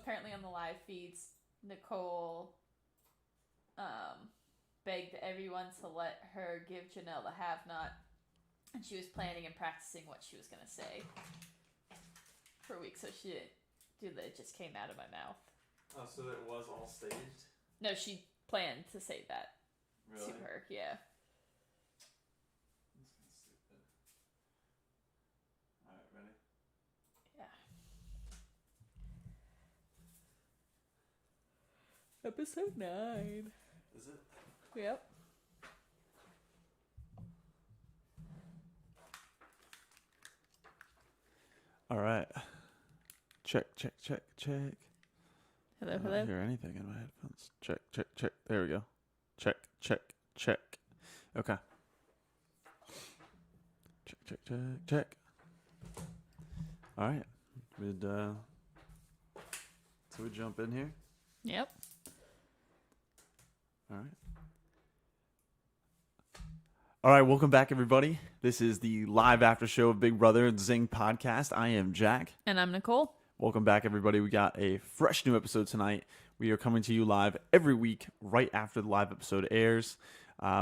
apparently on the live feeds, Nicole begged everyone to let her give Janelle the have-not, and she was planning and practicing what she was going to say for weeks, so she didn't do that. It just came out of my mouth. Oh, so it was all staged? No, she planned to say that Really? to her, yeah. That's kind of stupid. Alright, ready? Yeah. Episode 9. Is it? Yep. Alright. Check. Hello, I hello. don't hear anything in my headphones. Check. There we go. Check. Okay. Check. Alright. So we jump in here? Yep. All right, welcome back, everybody. This is the live after show of Big Brother and Zinged podcast. I am Jack. And I'm Nicole. Welcome back, everybody. We got a fresh new episode tonight. We are coming to you live every week right after the live episode airs.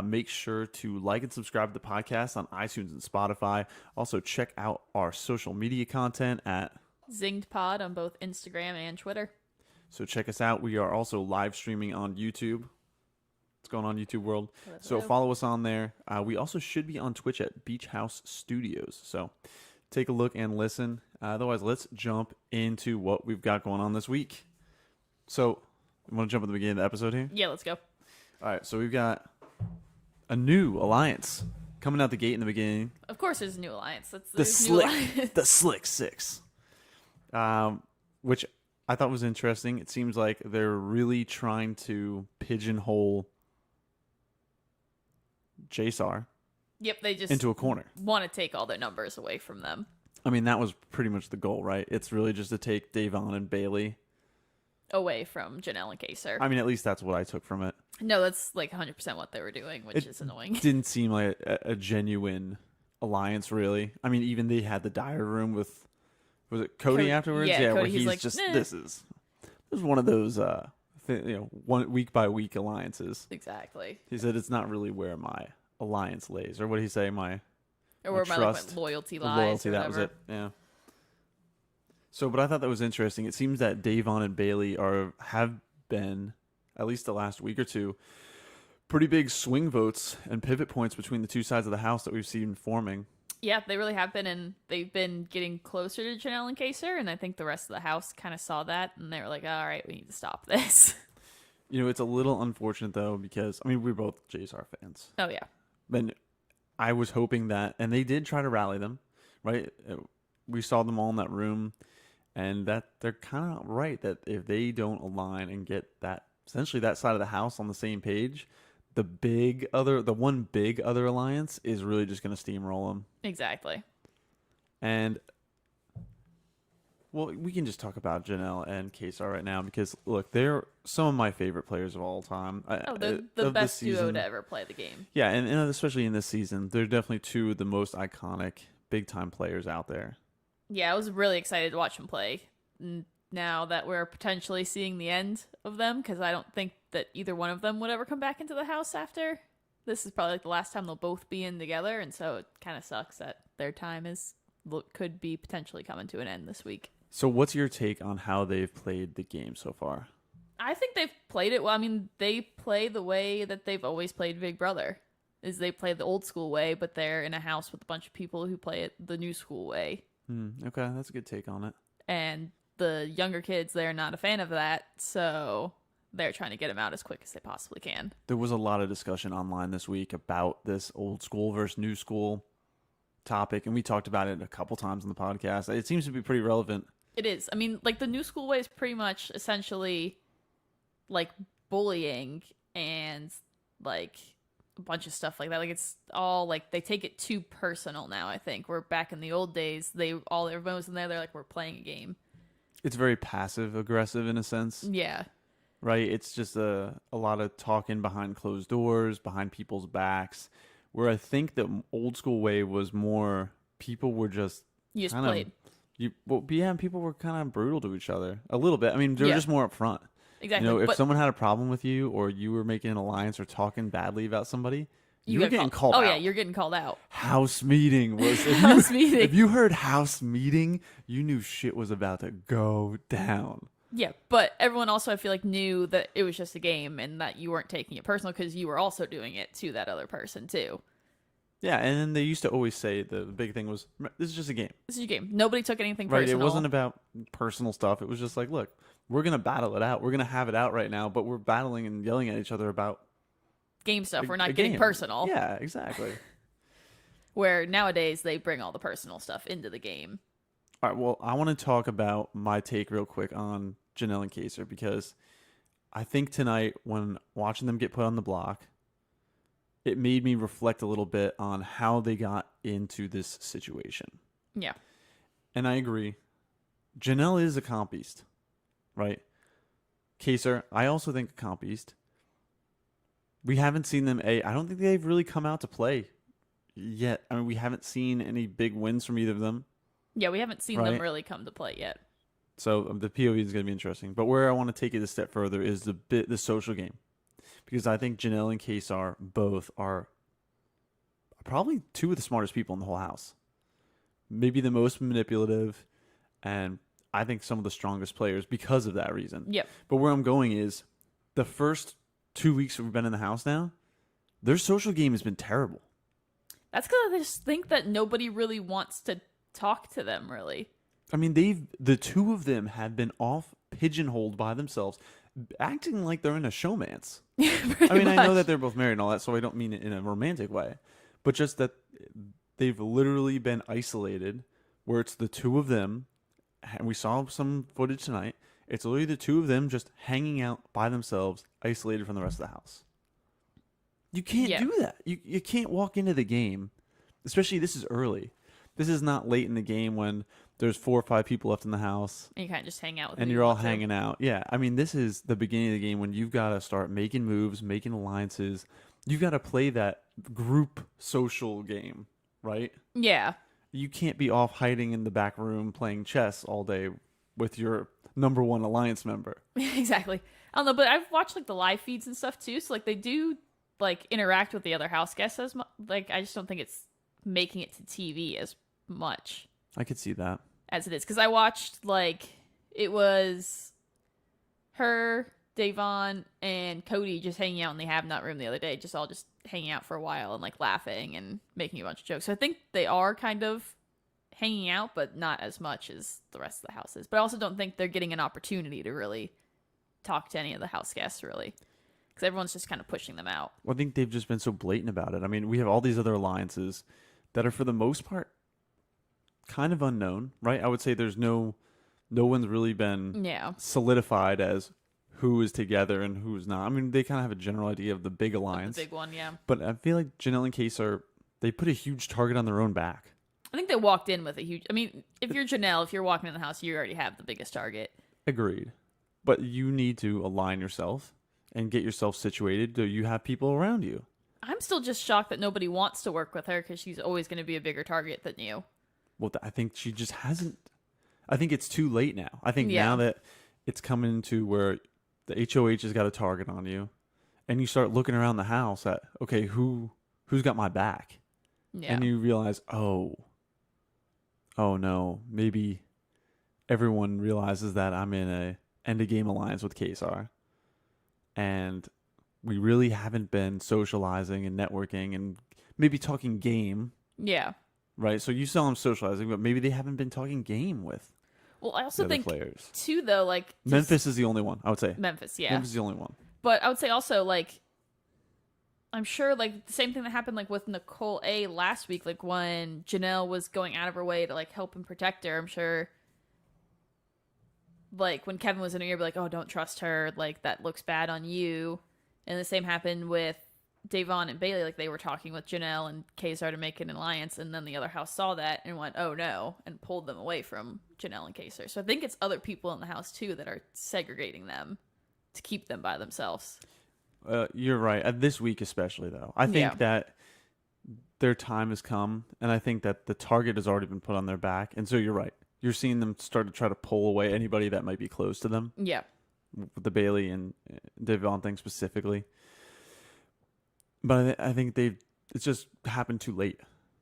Make sure to like and subscribe to the podcast on iTunes and Spotify. Also, check out our social media content at Zinged Pod on both Instagram and Twitter. So check us out. We are also live streaming on YouTube. What's going on, YouTube world? So follow us on there. We also should be on Twitch at Beach House Studios. So take a look and listen. Otherwise, let's jump into what we've got going on this week. So you want to jump at the beginning of the episode here? Yeah, let's go. All right. So we've got a new alliance coming out the gate in the beginning. Of course, there's a new alliance. The Slick Six, which I thought was interesting. It seems like they're really trying to pigeonhole JSR Yep, they just into a corner. Want to take all their numbers away from them. I mean, that was pretty much the goal, right? It's really just to take Davon and Bailey away from Janelle and Kaser. I mean, at least that's what I took from it. No, that's like 100% what they were doing, which is annoying. Didn't seem like a genuine alliance, really. I mean, even they had the diary room with, was it Cody afterwards? Yeah, Cody, where he's like, just, nah. this is one of those, one week by week alliances. Exactly. He said it's not really where my alliance lays, or what did he say? My where my trust, loyalty the lies. loyalty, or that was it. Yeah. So, but I thought that was interesting. It seems that Davon and Bailey have been, at least the last week or two, pretty big swing votes and pivot points between the two sides of the house that we've seen forming. Yeah, they really have been, and they've been getting closer to Janelle and Kaser, and I think the rest of the house kind of saw that, and they were like, all right, we need to stop this. You know, it's a little unfortunate, though, because, I mean, we're both JSR fans. Oh, yeah. And I was hoping that, and they did try to rally them, right? We saw them all in that room, and that they're kind of right that if they don't align and get that, essentially that side of the house on the same page, the one big other alliance is really just going to steamroll them. Exactly. And, well, we can just talk about Janelle and Kaser right now because, look, they're some of my favorite players of all time. They're the best duo to ever play the game. Yeah, and especially in this season, they're definitely two of the most iconic, big-time players out there. Yeah, I was really excited to watch them play now that we're potentially seeing the end of them, because I don't think that either one of them would ever come back into the house after. This is probably like the last time they'll both be in together, and so it kind of sucks that their time could be potentially coming to an end this week. So what's your take on how they've played the game so far? I think they've played it well. I mean, they play the way that they've always played Big Brother. Is they play the old school way, but they're in a house with a bunch of people who play it the new school way. Okay, that's a good take on it. And the younger kids, they're not a fan of that, so they're trying to get them out as quick as they possibly can. There was a lot of discussion online this week about this old school versus new school topic, and we talked about it a couple times on the podcast. It seems to be pretty relevant. It is. I mean, like, the new school way is pretty much essentially like bullying and like a bunch of stuff like that. Like, it's all like they take it too personal now, I think. Where back in the old days, everyone was in there, they're like, we're playing a game. It's very passive aggressive in a sense. Yeah. Right? It's just a lot of talking behind closed doors, behind people's backs, where I think the old school way was more people were just played. Yeah, people were kind of brutal to each other a little bit. I mean, they were Yeah, just more upfront. exactly. If But someone had a problem with you or you were making an alliance or talking badly about somebody, you you were got getting called. called Oh out. yeah, you're getting called out. House meeting was House meeting. if you heard house meeting, you knew shit was about to go down. Yeah, but everyone also I feel like knew that it was just a game and that you weren't taking it personal because you were also doing it to that other person too. Yeah, and then they used to always say the big thing was this is just a game. This is your game. Nobody took anything Right, personal. it wasn't about personal stuff. It was just like, look, we're gonna battle it out. We're gonna have it out right now, but we're battling and yelling at each other about game stuff. We're a not getting game. personal. Yeah, exactly. Where nowadays they bring all the personal stuff into the game. All right, well, I want to talk about my take real quick on Janelle and Kaser because I think tonight when watching them get put on the block, it made me reflect a little bit on how they got into this situation. Yeah. And I agree. Janelle is a comp beast, right? Kaser, I also think a comp beast. We haven't seen them. I don't think they've really come out to play yet. I mean, we haven't seen any big wins from either of them. Yeah, we haven't seen Right. them really come to play yet. So the POV is going to be interesting. But where I want to take it a step further is the social game. Because I think Janelle and Kaser both are probably two of the smartest people in the whole house. Maybe the most manipulative, and I think some of the strongest players because of that reason. Yep. But where I'm going is the first 2 weeks we've been in the house now, their social game has been terrible. That's because I just think that nobody really wants to talk to them, really. I mean, the two of them have been off pigeonholed by themselves, acting like they're in a showmance. I mean, I know that they're both married and all that, so I don't mean it in a romantic way, but just that they've literally been isolated, where it's the two of them, and we saw some footage tonight. It's literally the two of them just hanging out by themselves, isolated from the rest of the house. You can't Yeah. do that. You can't walk into the game, especially this is early. This is not late in the game when there's 4 or 5 people left in the house And you kind of just hang out with and who you're you all want to. hanging out. Yeah, I mean, this is the beginning of the game when you've got to start making moves, making alliances. You've got to play that group social game, right? Yeah. You can't be off hiding in the back room playing chess all day with your number one alliance member. Exactly. I don't know, but I've watched like the live feeds and stuff too, so like they do like interact with the other house guests as much. Like I just don't think it's making it to TV as much I could see that. as it is because I watched like it was her, Davon, and Cody just hanging out in the have not room the other day, just all just hanging out for a while and like laughing and making a bunch of jokes. So I think they are kind of hanging out, but not as much as the rest of the house is. But I also don't think they're getting an opportunity to really talk to any of the house guests, really, because everyone's just kind of pushing them out. Well, I think they've just been so blatant about it. I mean, we have all these other alliances that are for the most part kind of unknown, right? I would say there's no one's really been Yeah. solidified as who is together and who's not. I mean, they kind of have a general idea of the big alliance. The big one, yeah. But I feel like Janelle and Case they put a huge target on their own back. I think they walked in with a huge. I mean, if you're Janelle, if you're walking in the house, you already have the biggest target. Agreed. But you need to align yourself and get yourself situated so you have people around you. I'm still just shocked that nobody wants to work with her because she's always going to be a bigger target than you. Well, I think she just hasn't. I think it's too late now. I think Yeah. now that it's coming to where the HOH has got a target on you, and you start looking around the house at, okay, who's got my back? Yeah. And you realize, oh no, maybe everyone realizes that I'm in a end of game alliance with KSR, and we really haven't been socializing and networking and maybe talking game, Yeah. right? So you saw them socializing, but maybe they haven't been talking game with Well, I the also other think players. too, though, like just- Memphis is the only one, I would say. Memphis, yeah. Memphis is the only one. But I would say also like I'm sure like the same thing that happened like with Nicole A last week, like when Janelle was going out of her way to like help and protect her. I'm sure like when Kevin was in her ear, be like, oh, don't trust her, like that looks bad on you. And the same happened with Davon and Bailey, like they were talking with Janelle and Kazar to make an alliance, and then the other house saw that and went, oh no, and pulled them away from Janelle and Kazar. So I think it's other people in the house too that are segregating them to keep them by themselves. You're right. This week especially, though. I think Yeah. that their time has come, and I think that the target has already been put on their back. And so you're right. you're seeing them start to try to pull away anybody that might be close to them. Yeah. With the Bailey and Devon thing specifically. But I think it's just happened too late.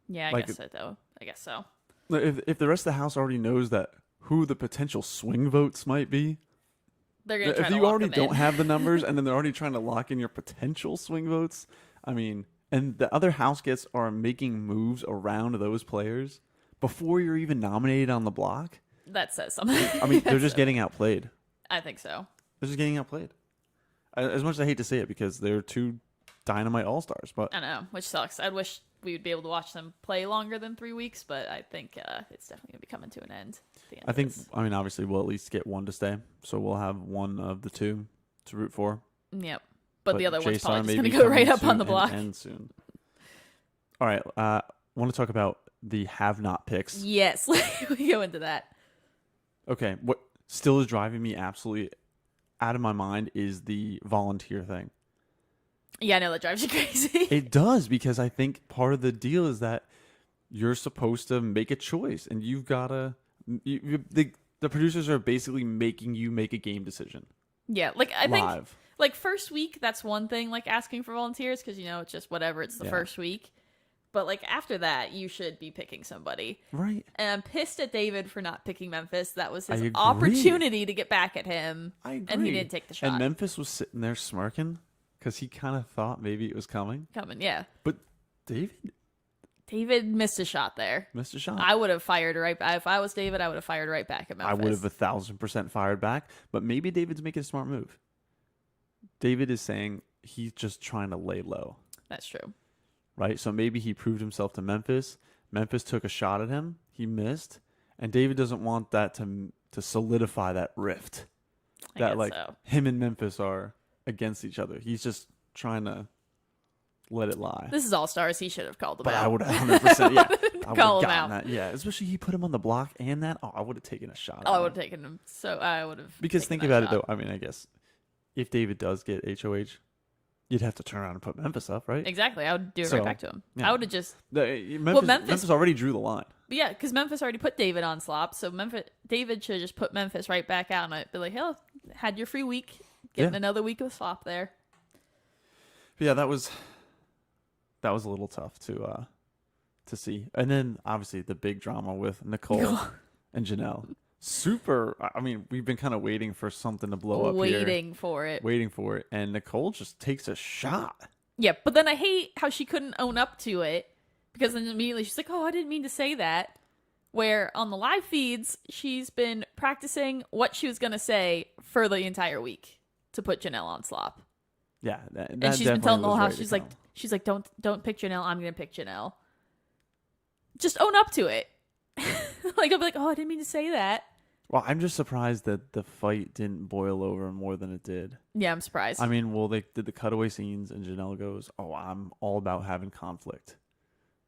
Yeah, I guess so, though. I guess so. If the rest of the house already knows that who the potential swing votes might be, they're gonna try if to you lock already them in. don't have the numbers and then they're already trying to lock in your potential swing votes, I mean, and the other house guests are making moves around those players before you're even nominated on the block. That says something. I mean, they're just getting outplayed. I think so. They're just getting outplayed. As much as I hate to say it, because they're two dynamite all-stars, but I know, which sucks. I wish we would be able to watch them play longer than 3 weeks, but I think it's definitely going to be coming to an end. I think, I mean, obviously, we'll at least get one to stay, so we'll have one of the two to root for. Yep. But the other one's JSR probably just may going to be go right coming up on the to block. an end soon. All right, I want to talk about the have-not picks. Yes, we go into that. Okay, what still is driving me absolutely out of my mind is the volunteer thing. Yeah, I know that drives you crazy. It does, because I think part of the deal is that you're supposed to make a choice, and you've got to... the producers are basically making you make a game decision. Yeah, like I think, live. like first week, that's one thing, like asking for volunteers, because, you know, it's just whatever, it's the first week. But, like, after that, you should be picking somebody. Right. And I'm pissed at David for not picking Memphis. That was I his agree. opportunity to get back at him. I agree. And he didn't take the shot. And Memphis was sitting there smirking because he kind of thought maybe it was coming. Yeah. But David missed a shot there. missed a shot. I would have fired right back. If I was David, I would have fired right back at Memphis. I would have 1,000% fired back. But maybe David's making a smart move. David is saying he's just trying to lay low. That's true. Right? So maybe he proved himself to Memphis. Memphis took a shot at him. He missed. And David doesn't want that to solidify that rift. That, like, him and Memphis are against each other. He's just trying to let it lie. This is All-Stars. He should have called him But out. I would have 100%, yeah. I would Call have him out. gotten that. Yeah, especially he put him on the block and that. Oh, I would have taken a shot. I would have taken him. So I would have. Because think about it, though. I mean, I guess if David does get HOH, you'd have to turn around and put Memphis up, right? Exactly. I would do it right back to him. Yeah. I would have just. Memphis already drew the line. But yeah, because Memphis already put David on slop. So David should have just put Memphis right back out and I'd be like, hell, had your free week. Getting another week of slop there. But yeah, that was a little tough to see. And then obviously the big drama with Nicole and Janelle. Super. I mean, we've been kind of waiting for something to blow up here. Waiting for it. And Nicole just takes a shot. Yeah, but then I hate how she couldn't own up to it, because then immediately she's like, oh, I didn't mean to say that. Where on the live feeds, she's been practicing what she was going to say for the entire week to put Janelle on slop. Yeah. And she's been telling the whole house, she's like, don't pick Janelle. I'm going to pick Janelle. Just own up to it. Like, I'll be like, oh, I didn't mean to say that. Well, I'm just surprised that the fight didn't boil over more than it did. Yeah, I'm surprised. I mean, well, they did the cutaway scenes, and Janelle goes, oh, I'm all about having conflict.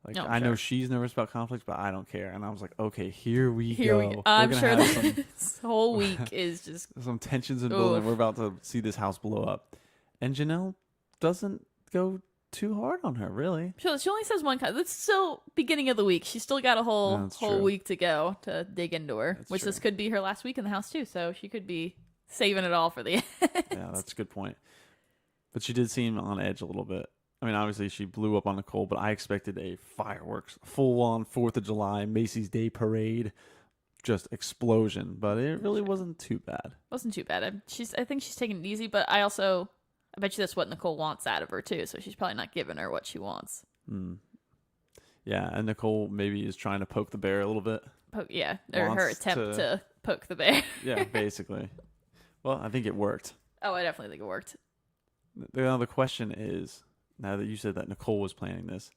Like, I know she's nervous about conflict, but I don't care. And I was like, okay, here we go. I'm sure this whole week is just... some tensions in building. We're about to see this house blow up. And Janelle doesn't go too hard on her, really. She only says one kind. It's still beginning of the week. She's still got a whole week to go to dig into her, which this could be her last week in the house too. So she could be saving it all for the end. Yeah, that's a good point. But she did seem on edge a little bit. I mean, obviously she blew up on Nicole, but I expected a fireworks, full-on 4th of July, Macy's Day Parade, just explosion. But it really wasn't too bad. Wasn't too bad. I think she's taking it easy, but I bet you that's what Nicole wants out of her too, so she's probably not giving her what she wants. Yeah, and Nicole maybe is trying to poke the bear a little bit. Her attempt to poke the bear. Yeah, basically. Well, I think it worked. Oh, I definitely think it worked. The question is, now that you said that Nicole was planning this,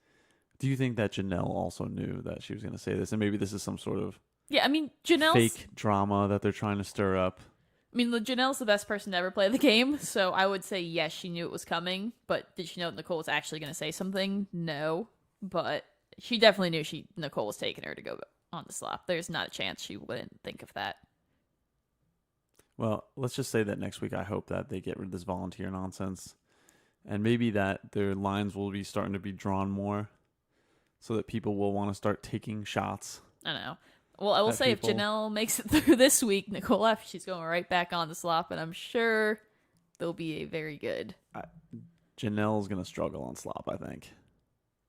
do you think that Janelle also knew that she was going to say this, and maybe this is some sort of Janelle's fake drama that they're trying to stir up? I mean, Janelle's the best person to ever play the game, so I would say yes, she knew it was coming, but did she know Nicole was actually going to say something? No, but she definitely knew Nicole was taking her to go on the slop. There's not a chance she wouldn't think of that. Well, let's just say that next week I hope that they get rid of this volunteer nonsense, and maybe that their lines will be starting to be drawn more so that people will want to start taking shots. I know. Well, I will that say people- if Janelle makes it through this week, Nicole F, she's going right back on the slop, and I'm sure they'll be a very good. Janelle's gonna struggle on slop, I think.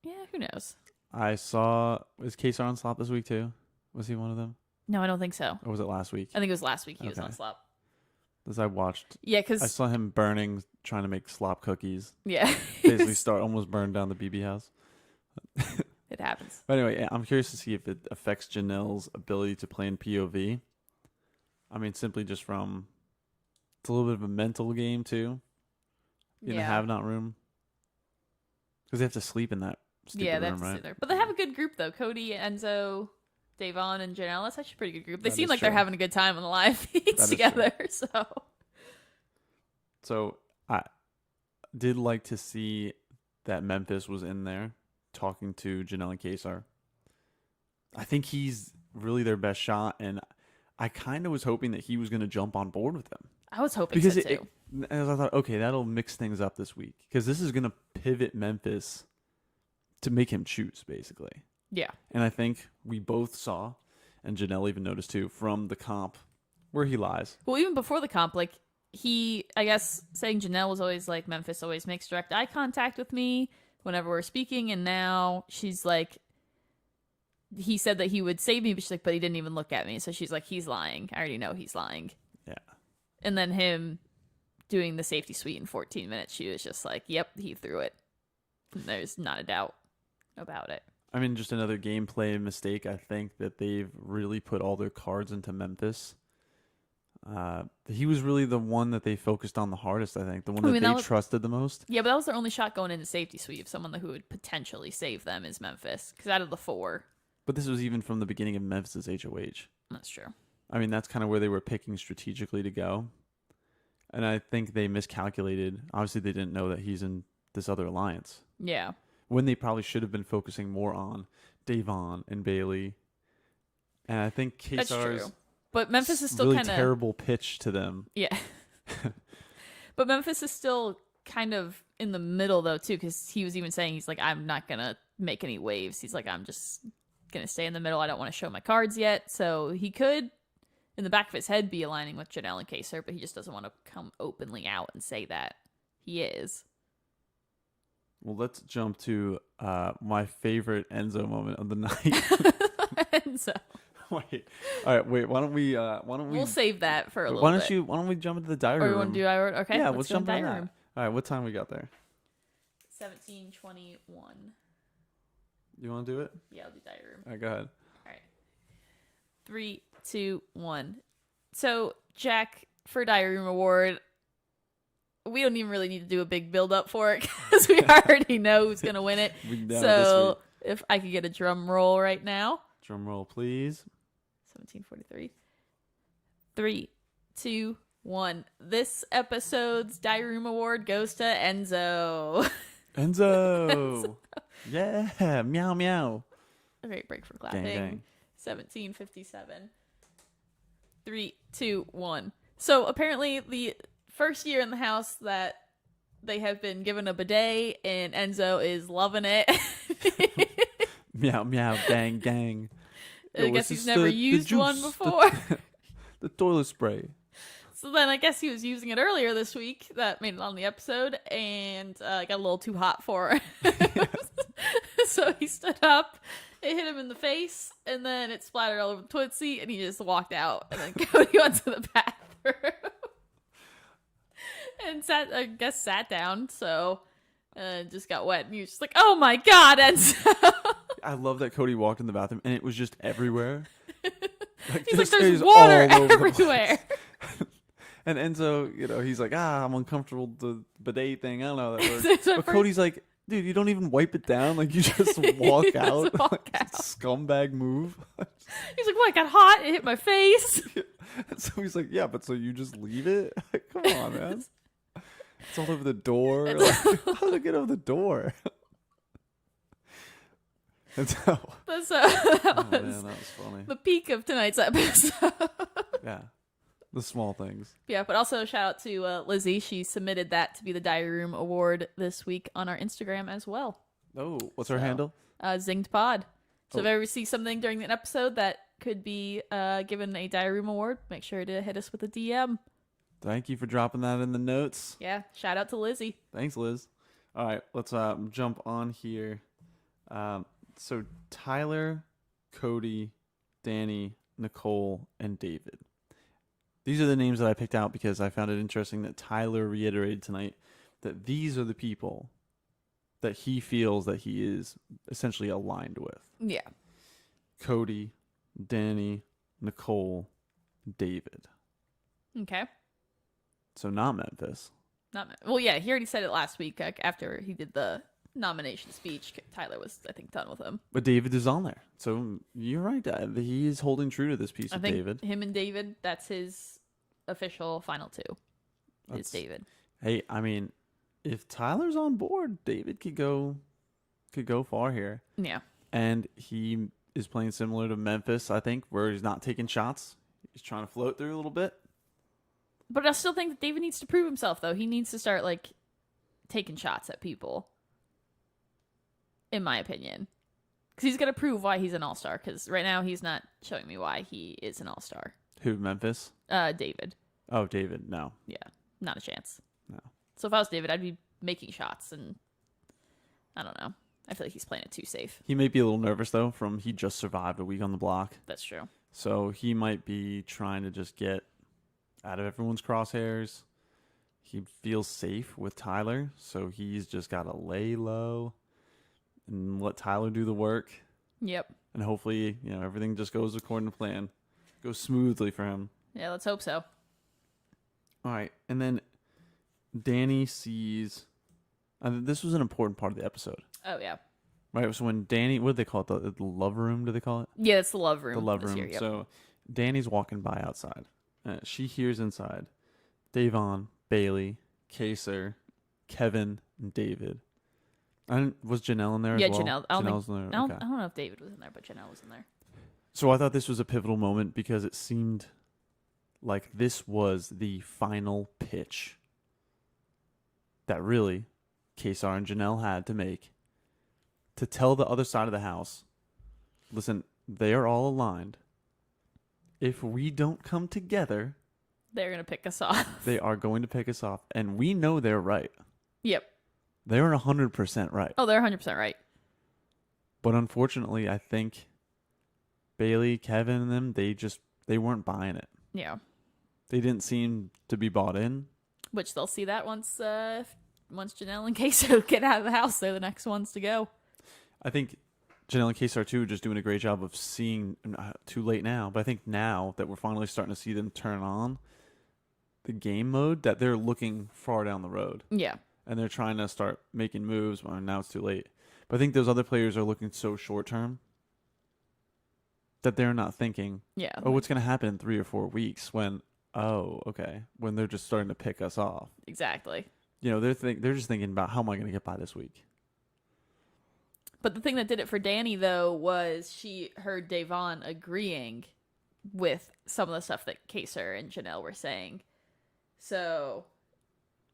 Yeah, who knows? I saw is Kesar on slop this week too? Was he one of them, No, I don't think so. or was it last week? I think it was last week he was Okay. on slop. As I watched, Yeah, I because saw him burning, trying to make slop cookies. yeah, Basically, almost burned down the BB house. it happens. But anyway, yeah, I'm curious to see if it affects Janelle's ability to play in POV. I mean, simply just from it's a little bit of a mental game too. In the have-not room, because they have to sleep in that stupid that's room, right? there. But they have a good group though. Cody, Enzo, Davon, and Janelle. That's actually a pretty good group. They That seem is like they're true. having a good time on the live feeds is together. So So I did like to see that Memphis was in there talking to Janelle and Kesar. I think he's really their best shot, and I kind of was hoping that he was going to jump on board with them. I was hoping Because so too. as I thought, okay, that'll mix things up this week, because this is going to pivot Memphis to make him choose, basically. Yeah. And I think we both saw, and Janelle even noticed too, from the comp where he lies. Well, even before the comp, like I guess saying Janelle was always like, Memphis always makes direct eye contact with me whenever we're speaking, and now she's like, he said that he would save me, but she's like, but he didn't even look at me. So she's like, he's lying. I already know he's lying. Yeah. And then him doing the safety suite in 14 minutes, she was just like, yep, he threw it. And there's not a doubt about it. I mean, just another gameplay mistake. I think that they've really put all their cards into Memphis. He was really the one that they focused on the hardest, I think. The one that they trusted the most. Yeah, but that was their only shot going into safety suite of someone who would potentially save them is Memphis. Because out of the four. But this was even from the beginning of Memphis' HOH. That's true. I mean, that's kind of where they were picking strategically to go. And I think they miscalculated. Obviously, they didn't know that he's in this other alliance. Yeah. When they probably should have been focusing more on Davon and Bailey. And I think That's Kesar's true. But Memphis is still really kind of terrible pitch to them. Yeah. But Memphis is still kind of in the middle though too, because he was even saying he's like, I'm not gonna make any waves. He's like, I'm just gonna stay in the middle. I don't want to show my cards yet. So he could, in the back of his head, be aligning with Janelle and Kesar, but he just doesn't want to come openly out and say that he is. Well, let's jump to my favorite Enzo moment of the night. Enzo. Wait. All right. Wait. Why don't we? We'll save that for a little Why don't bit. you? Why don't we jump into the diary Or you room? want to do diary room? Okay. Yeah. Let's Let's go jump into diary that. room. All right. What time we got there? 17:21. You want to do it? Yeah, I'll do diary room. All right. Go ahead. All right. 3, 2, 1. So, Jack, for Diary Room Award, we don't even really need to do a big build up for it because we already know who's going to win it. We know this So, week. if I could get a drum roll right now. Drum roll, please. 1743. 3, 2, 1. This episode's Diary Room Award goes to Enzo. Enzo. Yeah. Meow meow. Okay, break for clapping. Gang gang. 1757. 3, 2, 1. So apparently the first year in the house that they have been given a bidet and Enzo is loving it. Meow meow. Gang gang. I guess he's never used one before. The toilet spray. So then I guess he was using it earlier this week. That made it on the episode and got a little too hot for him. So he stood up, it hit him in the face, and then it splattered all over the toilet seat, and he just walked out. And then Cody went to the bathroom and sat down. So just got wet, and he was just like, "Oh my god!" Enzo. I love that Cody walked in the bathroom and it was just everywhere. He's like, just "There's stays water all over the place. everywhere." And Enzo, he's like, I'm uncomfortable with the bidet thing. I don't know how that So works. at But first- Cody's like, dude, you don't even wipe it down. Like, you just walk He just out. walk Like, out. scumbag move. He's like, "What? It got hot. It hit my face." So he's like, yeah, but so you just leave it? Come on, man. It's all over the door. Like, how did it get over the door? And so, That oh, was man, that was funny. the peak of tonight's episode. Yeah. The small things. Yeah, but also shout out to Lizzie. She submitted that to be the Diary Room Award this week on our Instagram as well. Oh, what's her handle? Zinged Pod. So Oh. if I ever see something during an episode that could be given a Diary Room Award, make sure to hit us with a DM. Thank you for dropping that in the notes. Yeah, shout out to Lizzie. Thanks, Liz. All right, let's jump on here. So Tyler, Cody, Danny, Nicole, and David. These are the names that I picked out because I found it interesting that Tyler reiterated tonight that these are the people that he feels that he is essentially aligned with. Yeah. Cody, Danny, Nicole, David. Okay. So not Memphis. Well, yeah, he already said it last week after he did the nomination speech. Tyler was, I think, done with him. But David is on there. So you're right. He is holding true to this piece I of think David. Him and David, that's his official final two. It's David. Hey, I mean, if Tyler's on board, David could go far here. Yeah. And he is playing similar to Memphis, I think, where he's not taking shots. He's trying to float through a little bit. But I still think that David needs to prove himself, though. He needs to start, like, taking shots at people. In my opinion. Because he's got to prove why he's an all-star. Because right now he's not showing me why he is an all-star. Who, Memphis? David. Oh, David, no. Yeah, not a chance. No. So if I was David, I'd be making shots, and I don't know. I feel like he's playing it too safe. He may be a little nervous, though, from he just survived a week on the block. That's true. So he might be trying to just get out of everyone's crosshairs. He feels safe with Tyler, so he's just got to lay low and let Tyler do the work. Yep. And hopefully, everything just goes according to plan. Goes smoothly for him. Yeah, let's hope so. All right. And then Danny sees... this was an important part of the episode. Oh, yeah. Right? So when Danny... What do they call it? The love room, do they call it? Yeah, it's the love room. The love room. Year, yep. So Danny's walking by outside. She hears inside Davon, Bailey, Kaser, Kevin, and David. Was Janelle in there as well? Janelle. Janelle's in there. I Okay. don't know if David was in there, but Janelle was in there. So I thought this was a pivotal moment because it seemed like this was the final pitch that really Kaser and Janelle had to make to tell the other side of the house, listen, they are all aligned. If we don't come together, they're going to pick us off. They are going to pick us off. And we know they're right. Yep. They're 100% right. Oh, they're 100% right. But unfortunately, I think Bailey, Kevin, and them, they weren't buying it. Yeah. They didn't seem to be bought in. Which they'll see that once Janelle and Queso get out of the house. They're the next ones to go. I think Janelle and Case are too just doing a great job of seeing, too late now, but I think now that we're finally starting to see them turn on the game mode, that they're looking far down the road. Yeah. And they're trying to start making moves. Well, now it's too late. But I think those other players are looking so short term that they're not thinking, what's going to happen in 3 or 4 weeks when they're just starting to pick us off. Exactly. They're just thinking about how am I going to get by this week. But the thing that did it for Danny, though, was she heard Davon agreeing with some of the stuff that Kaser and Janelle were saying. So,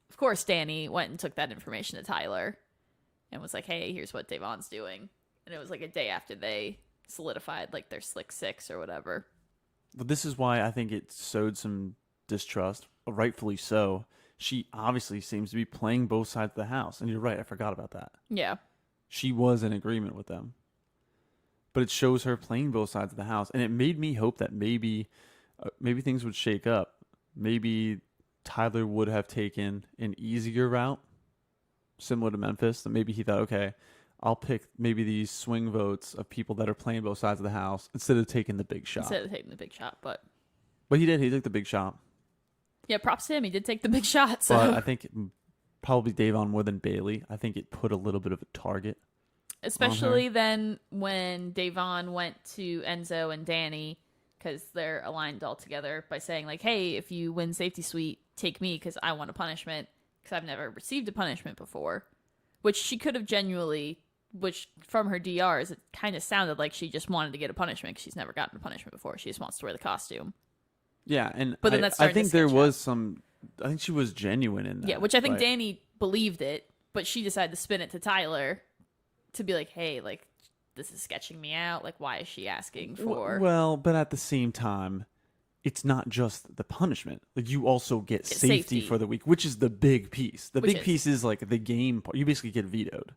of course, Danny went and took that information to Tyler and was like, hey, here's what Davon's doing. And it was like a day after they solidified like their Slick Six or whatever. But this is why I think it sowed some distrust, rightfully so. She obviously seems to be playing both sides of the house. And you're right, I forgot about that. Yeah. She was in agreement with them. But it shows her playing both sides of the house. And it made me hope that maybe things would shake up. Maybe Tyler would have taken an easier route, similar to Memphis. That maybe he thought, okay, I'll pick maybe these swing votes of people that are playing both sides of the house instead of taking the big shot. But he did. He took the big shot. Yeah, props to him. He did take the big shot. So. But I think probably Davon more than Bailey. I think it put a little bit of a target. Especially then when Davon went to Enzo and Danny, because they're aligned all together by saying like, hey, if you win Safety Suite, take me because I want a punishment because I've never received a punishment before. Which she could have genuinely, which from her DRs, it kind of sounded like she just wanted to get a punishment because she's never gotten a punishment before. She just wants to wear the costume. Yeah, and but then I think there was some... I think she was genuine in that. Yeah, which I think Danny believed it, but she decided to spin it to Tyler to be like, hey, like, this is sketching me out. Like, why is she asking for Well, but at the same time, it's not just the punishment. Like, you also get safety for the week, which is the big piece. The big piece is like the game part. You basically get vetoed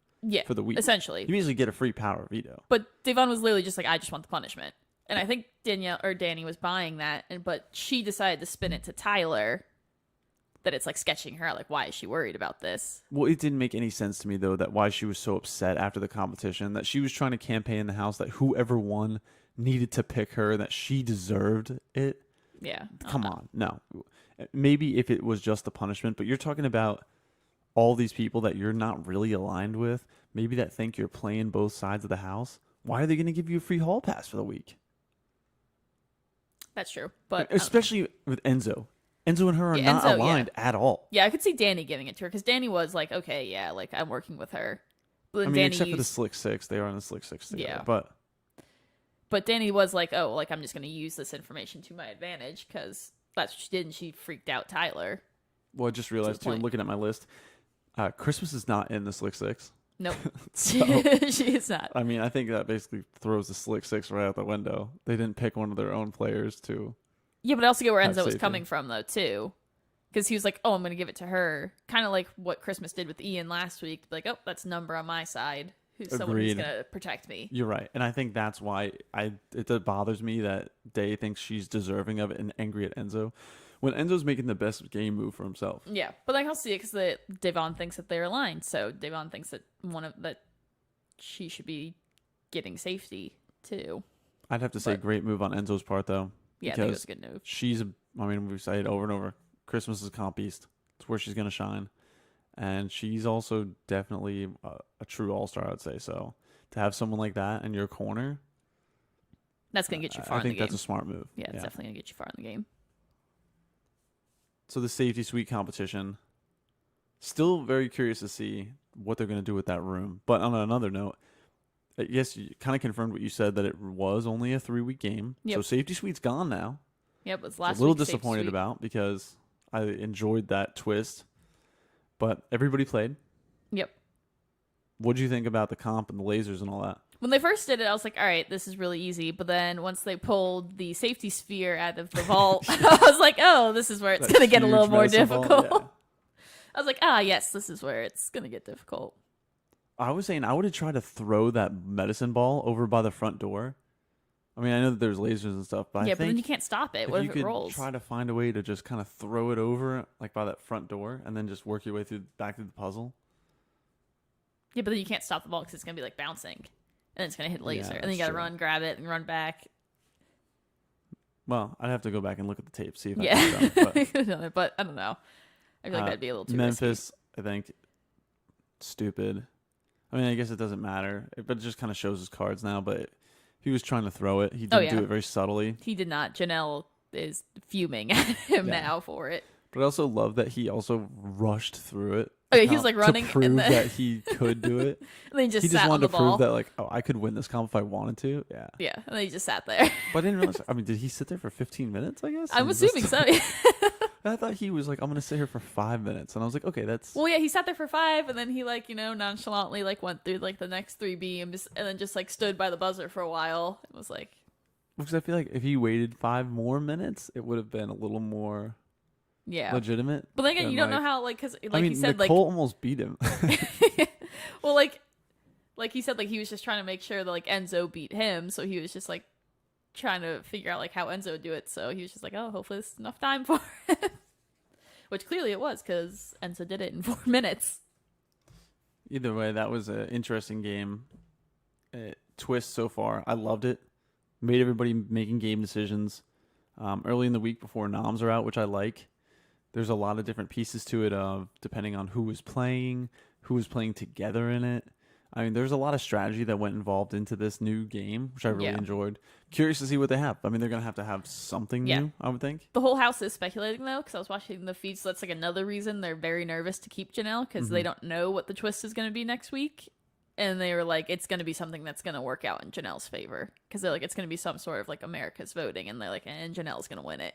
for the week. Essentially. You basically get a free power veto. But Devon was literally just like, I just want the punishment. And I think Danny was buying that, but she decided to spin it to Tyler that it's like sketching her out. Like, why is she worried about this? Well, it didn't make any sense to me, though, that why she was so upset after the competition, that she was trying to campaign in the house that whoever won needed to pick her, that she deserved it. Yeah. Come on. No. Maybe if it was just the punishment, but you're talking about all these people that you're not really aligned with, maybe that think you're playing both sides of the house. Why are they going to give you a free hall pass for the week? That's true. But especially with Enzo. Enzo and her are not aligned at all. Yeah, I could see Danny giving it to her because Danny was like, okay, yeah, like I'm working with her. But then I mean, Danny except for the Slick Six. They are on the Slick Six together. Yeah. But Danny was like, oh, like I'm just going to use this information to my advantage because that's what she did, and she freaked out Tyler. Well, I just realized, too, I'm looking at my list. Christmas is not in the Slick Six. Nope. So, she is not. I mean, I think that basically throws the Slick Six right out the window. They didn't pick one of their own players to... Yeah, but I also get where Enzo was coming from, though, too. Because he was like, oh, I'm going to give it to her. Kind of like what Christmas did with Ian last week. Like, oh, that's number on my side. Who's someone who's going to protect me. You're right. And I think that's why it bothers me that Day thinks she's deserving of it and angry at Enzo. When Enzo's making the best game move for himself. Yeah, but like I'll see it because Devon thinks that they're aligned. So Devon thinks that that she should be getting safety, too. I'd have to say great move on Enzo's part, though. Yeah, I think it was a good move. We've said it over and over. Christmas is comp East. It's where she's going to shine. And she's also definitely a true all-star, I'd say. So to have someone like that in your corner... That's going to get you far in the game. I think that's a smart move. Yeah, it's definitely going to get you far in the game. So the safety suite competition, still very curious to see what they're going to do with that room. But on another note, yes, you kind of confirmed what you said, that it was only a 3-week game. Yep. So safety suite's gone now. Yep, it's last week. A little disappointed about because I enjoyed that twist. But everybody played. Yep. What did you think about the comp and the lasers and all that? When they first did it, I was like, all right, this is really easy. But then once they pulled the safety sphere out of the vault, I was like, oh, this is where it's going to get a little more difficult. Yeah. I was like, yes, this is where it's going to get difficult. I was saying I would have tried to throw that medicine ball over by the front door. I mean, I know that there's lasers and stuff, but I think but then you can't stop it. What if it rolls? Try to find a way to just kind of throw it over, like by that front door, and then just work your way back through the puzzle. Yeah, but then you can't stop the ball because it's going to be like bouncing. And it's going to hit laser. And then you got to run, grab it, and run back. Well, I'd have to go back and look at the tape, see if I could have done it. But I don't know. I feel like that'd be a little too Memphis, risky. I think, stupid. I mean, I guess it doesn't matter. But it just kind of shows his cards now. But if he was trying to throw it, he didn't do it very subtly. He did not. Janelle is fuming at him now for it. But I also love that he also rushed through it. Oh, yeah, he was like running to prove that he could do it. And then he just wanted to prove that, like, I could win this comp if I wanted to. Yeah. Yeah, and then he just sat there. But I didn't realize. I mean, did he sit there for 15 minutes? I guess I'm assuming so. I thought he was like, I'm gonna sit here for 5 minutes, and I was like, okay, that's. Well, yeah, he sat there for 5, and then he nonchalantly went through the next 3 beams, and then just stood by the buzzer for a while. It was like. Because I feel like if he waited 5 more minutes, it would have been a little more. Yeah, legitimate. But then again, you don't know how because he said Nicole almost beat him. Well, like he said, he was just trying to make sure that Enzo beat him, so he was just trying to figure out how Enzo would do it. So he was just oh, hopefully this is enough time for it. Which clearly it was because Enzo did it in 4 minutes. Either way, that was an interesting game. Twist so far, I loved it. Made everybody making game decisions early in the week before noms are out, which I like. There's a lot of different pieces to it, depending on who was playing together in it. I mean, there's a lot of strategy that went involved into this new game, which I really enjoyed. Curious to see what they have. I mean, they're going to have something new, I would think. The whole house is speculating, though, because I was watching the feed, so that's another reason they're very nervous to keep Janelle, because they don't know what the twist is going to be next week. And they were it's going to be something that's going to work out in Janelle's favor. Because they're it's going to be some sort of America's voting, and they're and Janelle's going to win it.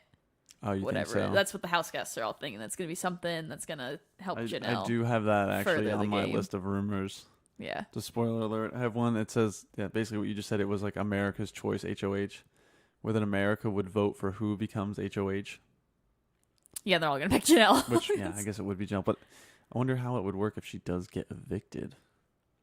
Oh, you whatever. Think so? That's what the house guests are all thinking. That's going to be something that's going to help Janelle. I do have that actually on my list of rumors. Yeah. The spoiler alert. I have one that says, yeah, basically what you just said. It was like America's Choice HOH, where then America would vote for who becomes HOH. Yeah, they're all gonna pick Janelle. Which, yeah, I guess it would be Janelle. But I wonder how it would work if she does get evicted.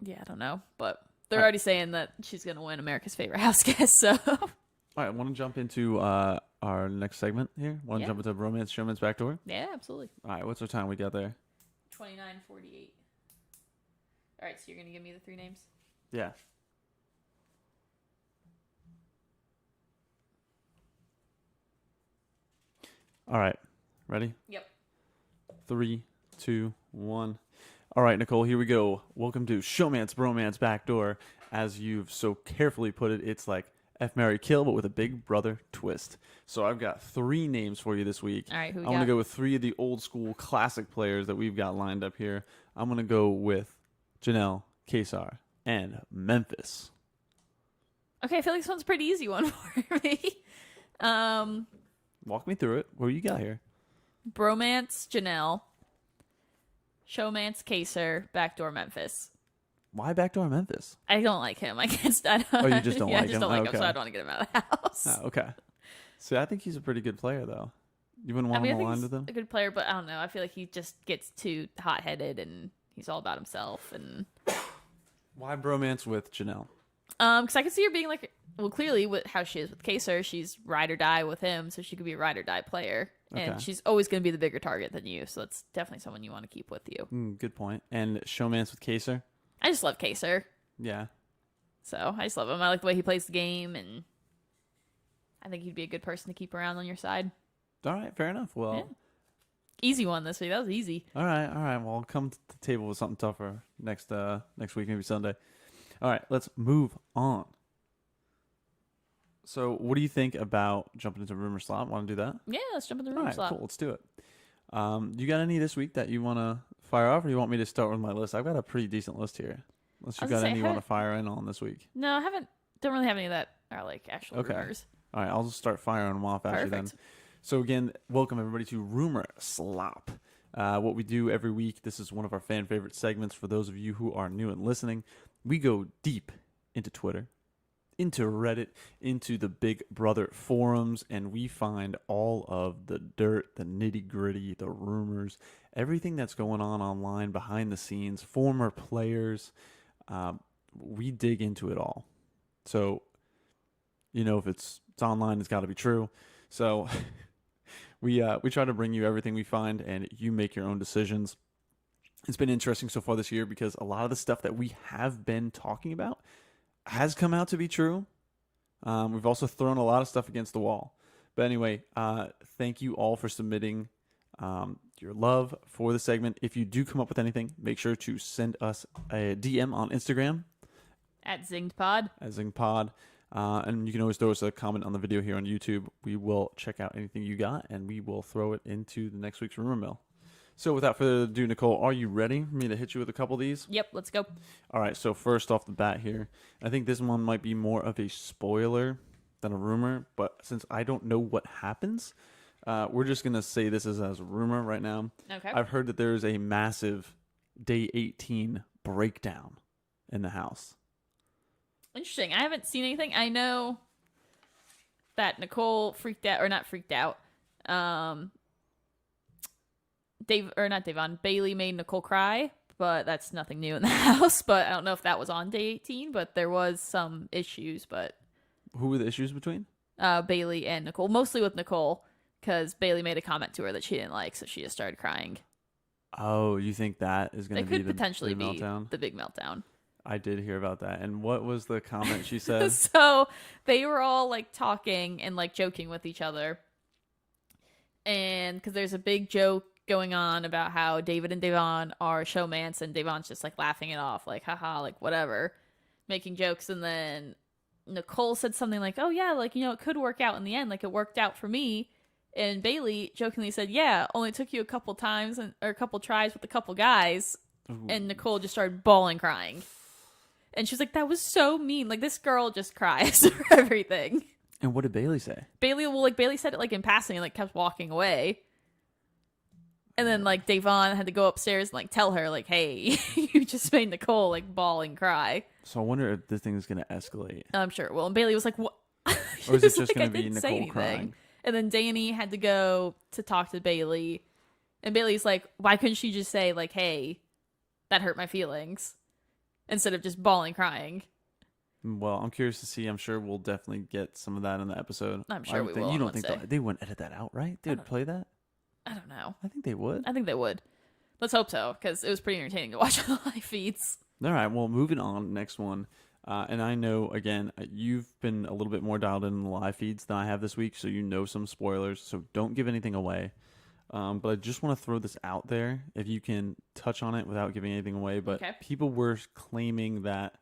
Yeah, I don't know, but they're already saying that she's gonna win America's favorite house guest. So, all right, I want to jump into our next segment here. Want to jump into romance showman's backdoor? Yeah, absolutely. All right, what's our time we got there? 29:48. All right, so you're gonna give me the 3 names. Yeah. All right, ready? Yep. 3, 2, 1. All right, Nicole, here we go. Welcome to Showman's Bromance Backdoor. As you've so carefully put it, it's like F, Marry, Kill, but with a big brother twist. So I've got 3 names for you this week. All right, who we I want to got? go with 3 of the old school classic players that we've got lined up here. I'm going to go with Janelle, Kesar, and Memphis. Okay, I feel like this one's a pretty easy one for me. Walk me through it. What do you got here? Bromance Janelle, Showmance Kaser, Backdoor Memphis. Why backdoor Memphis? I don't like him. I guess I don't. Oh, you just don't yeah, like I just him? don't like Okay. him, so I don't want to get him out of the house. Oh, okay. See, I think he's a pretty good player, though. You wouldn't want I him think aligned he's with him? a good player, but I don't know. I feel like he just gets too hot-headed and he's all about himself. And Why bromance with Janelle? because I can see her being like, well, clearly with how she is with Kaser, she's ride or die with him, so she could be a ride or die player, and Okay. she's always going to be the bigger target than you. So that's definitely someone you want to keep with you. Good point. And showmance with Kaser? I just love Kaser, Yeah. so I just love him. I like the way he plays the game, and I think he'd be a good person to keep around on your side. All right, fair enough. Well, Yeah. Easy one this week. That was easy. all right. Well, I'll come to the table with something tougher next week, maybe Sunday. All right, let's move on. So, what do you think about jumping into rumor slot? Want to do that? Yeah, let's jump in the All room right, slot. cool. Let's do it. You got any this week that you want to fire off, or do you want me to start with my list? I've got a pretty decent list here. Unless I you was got gonna say, any you I want to haven't- fire in on this week. No, I haven't. Don't really have any of that are like actual Okay. rumors. All right, I'll just start firing them off after then. Perfect. So again, welcome everybody to Rumor Slop. What we do every week, this is one of our fan favorite segments for those of you who are new and listening. We go deep into Twitter, into Reddit, into the Big Brother forums, and we find all of the dirt, the nitty gritty, the rumors, everything that's going on online behind the scenes, former players. We dig into it all. So, you know, if it's online, it's got to be true. So we try to bring you everything we find, and you make your own decisions. It's been interesting so far this year because a lot of the stuff that we have been talking about has come out to be true. We've also thrown a lot of stuff against the wall. But anyway, thank you all for submitting your love for the segment. If you do come up with anything, make sure to send us a DM on Instagram At Zinged Pod. at ZingPod. And you can always throw us a comment on the video here on YouTube. We will check out anything you got, and we will throw it into the next week's Rumor Mill. So without further ado, Nicole, are you ready for me to hit you with a couple of these? Yep, let's go. All right, so first off the bat here, I think this one might be more of a spoiler than a rumor, but since I don't know what happens, we're just going to say this is as a rumor right now. Okay. I've heard that there is a massive Day 18 breakdown in the house. Interesting. I haven't seen anything. I know that Nicole freaked out, or not freaked out. Bailey made Nicole cry, but that's nothing new in the house. But I don't know if that was on day 18, but there was some issues. But Who were the issues between? Bailey and Nicole, mostly with Nicole, because Bailey made a comment to her that she didn't like, so she just started crying. Oh, you think that is going It to be could potentially the be meltdown? the big meltdown. I did hear about that. And what was the comment she said? So they were all like talking and like joking with each other. And because there's a big joke going on about how David and Devon are showmance, and Devon's just like laughing it off, like, haha, like whatever, making jokes. And then Nicole said something like, oh, yeah, like, you know, it could work out in the end. Like, it worked out for me. And Bailey jokingly said, yeah, only took you a couple times or a couple tries with a couple guys. Ooh. And Nicole just started bawling, crying. And she was like, that was so mean. Like, this girl just cries for everything. And what did Bailey say? Bailey said it like in passing and like kept walking away. And then like Davon had to go upstairs and like tell her like, hey, you just made Nicole like bawl and cry. So I wonder if this thing is going to escalate. I'm sure it will. And Bailey was like, what? Or is it just like, going "I to be didn't say Nicole crying? anything." And then Danny had to go to talk to Bailey. And Bailey's like, why couldn't she just say like, hey, that hurt my feelings, instead of just bawling crying? Well, I'm curious to see. I'm sure we'll definitely get some of that in the episode. I'm sure we will You on don't think Wednesday. they wouldn't edit that out, right? They would play that? I don't know. I think they would. I think they would. Let's hope so, because it was pretty entertaining to watch on live feeds. All right, well, moving on. Next one. And I know, again, you've been a little bit more dialed in the live feeds than I have this week, so you know some spoilers, so don't give anything away. But I just want to throw this out there, if you can touch on it without giving anything away. But Okay. people were claiming that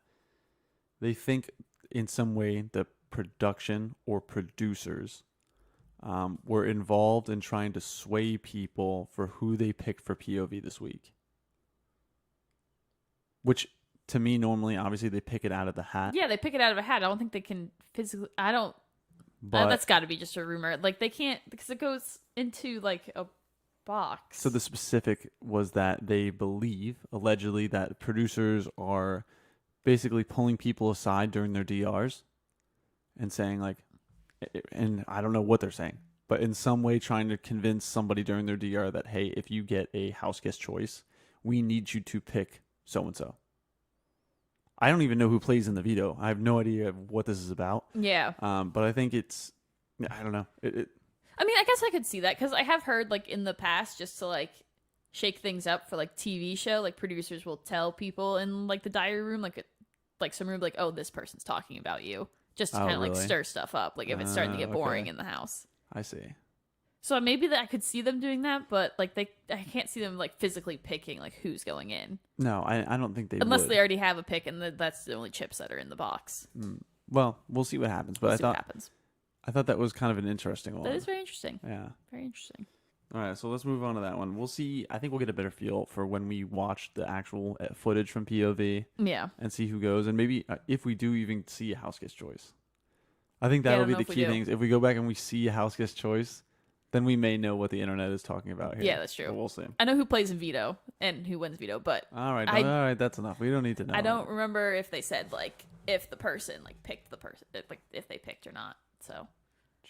they think in some way the production or producers were involved in trying to sway people for who they picked for POV this week. Which, to me, normally, obviously, they pick it out of the hat. Yeah, they pick it out of a hat. I don't think they can physically. I don't. But that's got to be just a rumor. Like they can't, because it goes into like a box. so the specific was that they believe, allegedly, that producers are basically pulling people aside during their DRs and saying like, and I don't know what they're saying, but in some way trying to convince somebody during their DR that, hey, if you get a house guest choice, we need you to pick so-and-so. I don't even know who plays in the veto. I have no idea what this is about. Yeah. But I think it's, I don't know. I mean, I guess I could see that, because I have heard like in the past, just to like shake things up for like TV show, like producers will tell people in like the diary room, like some room, like, oh, this person's talking about you, just to kind of like really? stir stuff up, like if it's starting to get boring Okay. in the house. I see. So maybe that I could see them doing that, but like I can't see them like physically picking like who's going in, No, I don't think they unless would. they already have a pick and that's the only chips that are in the box. Well, we'll see what happens. But We'll see what happens. I thought that was kind of an interesting one. That is very interesting. Yeah. Very interesting. All right, so let's move on to that one. We'll see. I think we'll get a better feel for when we watch the actual footage from POV Yeah. and see who goes, and maybe if we do even see a house guest choice. I think I that'll don't be know the if we key do. things. If we go back and we see a house guest choice, then we may know what the internet is talking about here. Yeah, that's true. But we'll see. I know who plays in veto and who wins veto, but All right, I- all right, that's enough. We don't need to know. I don't remember if they said like if the person like picked the person, like if they picked or not. So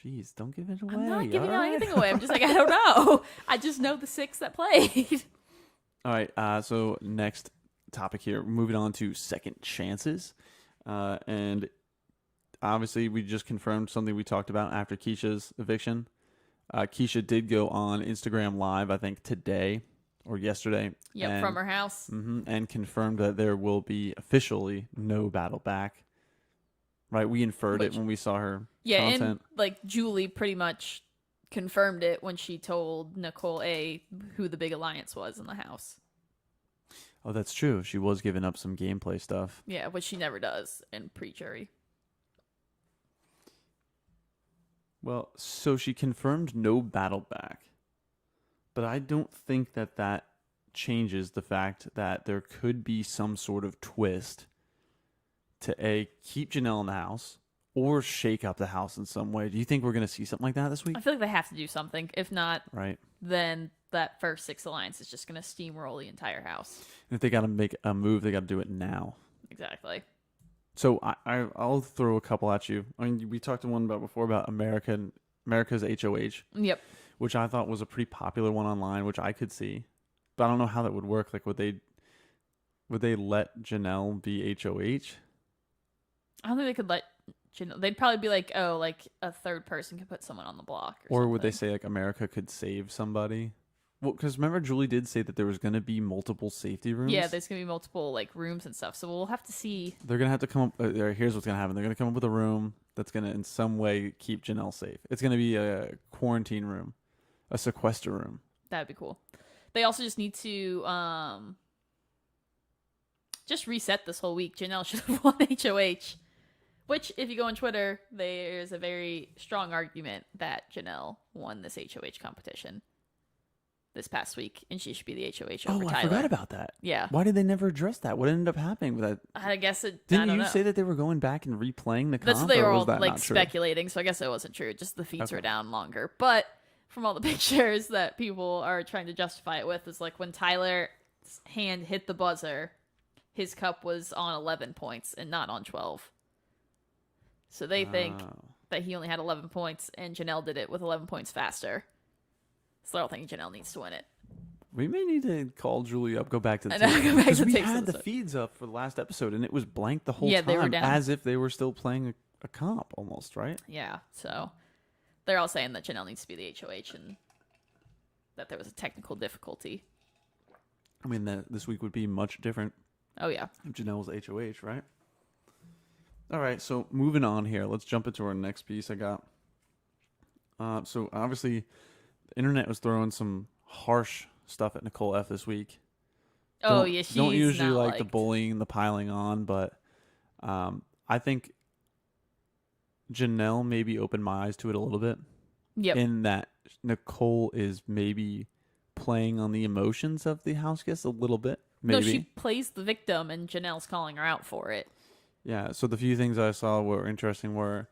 Jeez, don't give it away. I'm not giving all out right? anything away. I'm just like, I don't know. I just know the 6 that played. All right, so next topic here, moving on to second chances. And obviously, we just confirmed something we talked about after Keisha's eviction. Keisha did go on Instagram Live, I think, today or yesterday. Yep, from her house. And confirmed that there will be officially no battle back. Right? We inferred it when we saw her Yeah, content. and like Julie pretty much confirmed it when she told Nicole A who the big alliance was in the house. Oh, that's true. She was giving up some gameplay stuff. Yeah, which she never does in pre-jury. Well, so she confirmed no battle back. But I don't think that that changes the fact that there could be some sort of twist to A, keep Janelle in the house or shake up the house in some way. Do you think we're going to see something like that this week? I feel like they have to do something. If not, Right. then that first 6 alliance is just going to steamroll the entire house. And if they got to make a move, they got to do it now. Exactly. So I'll throw a couple at you. I mean, we talked to one about before about America's HOH, Yep. which I thought was a pretty popular one online, which I could see. But I don't know how that would work. Like, would they let Janelle be HOH? I don't think they could let Janelle. They'd probably be like, oh, like a third person could put someone on the block. Or would they something. say like America could save somebody? Well, because remember Julie did say that there was going to be multiple safety rooms. Yeah, there's going to be multiple like rooms and stuff. So we'll have to see. They're going to have to come up. Here's what's going to happen. They're going to come up with a room that's going to in some way keep Janelle safe. It's going to be a quarantine room, a sequester room. That'd be cool. They also just need to just reset this whole week. Janelle should have won HOH. Which, if you go on Twitter, there's a very strong argument that Janelle won this HOH competition this past week, and she should be the HOH over Oh, Tyler. I forgot about that. Yeah. Why did they never address that? What ended up happening with that? I guess it. I Didn't don't you know. say that they were going back and replaying the comp? That's what they or were was all that like not true? speculating, so I guess it wasn't true. Just the feeds Okay. were down longer. But from all the pictures that people are trying to justify it with is like when Tyler's hand hit the buzzer, his cup was on 11 points and not on 12. So they think that he only had 11 points and Janelle did it with 11 points faster. So I don't think Janelle needs to win it. We may need to call Julie up, go back to the I know, tape. go back to the We tapes had of the this. feeds up for the last episode, and it was blank the whole Yeah, time, they were down. as if they were still playing a comp almost, right? Yeah, so they're all saying that Janelle needs to be the HOH and that there was a technical difficulty. I mean, this week would be much different Oh, yeah. if Janelle was HOH, right? All right, so moving on here. Let's jump into our next piece I got. So obviously, the internet was throwing some harsh stuff at Nicole F this week. Oh, yeah, she's don't usually not like the liked. bullying, the piling on, but I think Janelle maybe opened my eyes to it a little bit. Yep. In that Nicole is maybe playing on the emotions of the house guests a little bit. Maybe. No, she plays the victim and Janelle's calling her out for it. Yeah, so the few things I saw were interesting were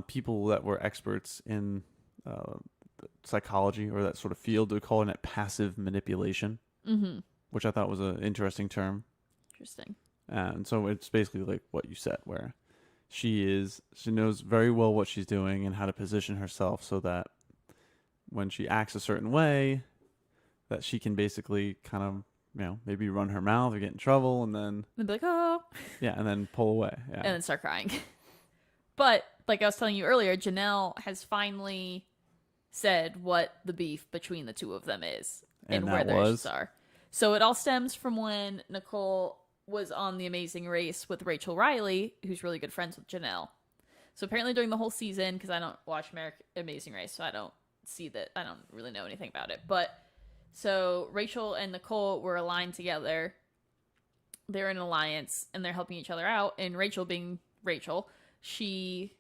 people that were experts in psychology or that sort of field. They're calling it passive manipulation, which I thought was an interesting term. Interesting. And so it's basically like what you said, where she knows very well what she's doing and how to position herself so that when she acts a certain way, that she can basically kind of, maybe run her mouth or get in trouble and then They'd be like, oh. yeah, and then pull away. Yeah. And then start crying. But, like I was telling you earlier, Janelle has finally said what the beef between the two of them is and where their issues are. So it all stems from when Nicole was on The Amazing Race with Rachel Riley, who's really good friends with Janelle. So apparently during the whole season, because I don't watch Amazing Race, so I don't see that, I don't really know anything about it. But so Rachel and Nicole were aligned together. They're in an alliance and they're helping each other out. And Rachel, being Rachel, she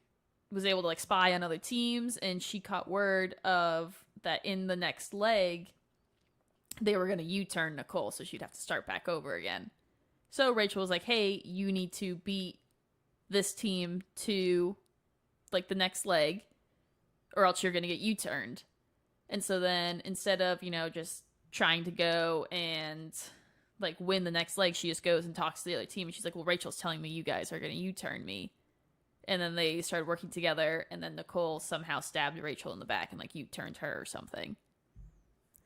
was able to like spy on other teams, and she caught word of that in the next leg they were going to U-turn Nicole, so she'd have to start back over again. So Rachel was like, hey, you need to beat this team to like the next leg or else you're going to get U-turned. And so then instead of, just trying to go and like win the next leg, she just goes and talks to the other team and she's like, well, Rachel's telling me you guys are going to U-turn me. And then they started working together, and then Nicole somehow stabbed Rachel in the back and like U-turned her or something.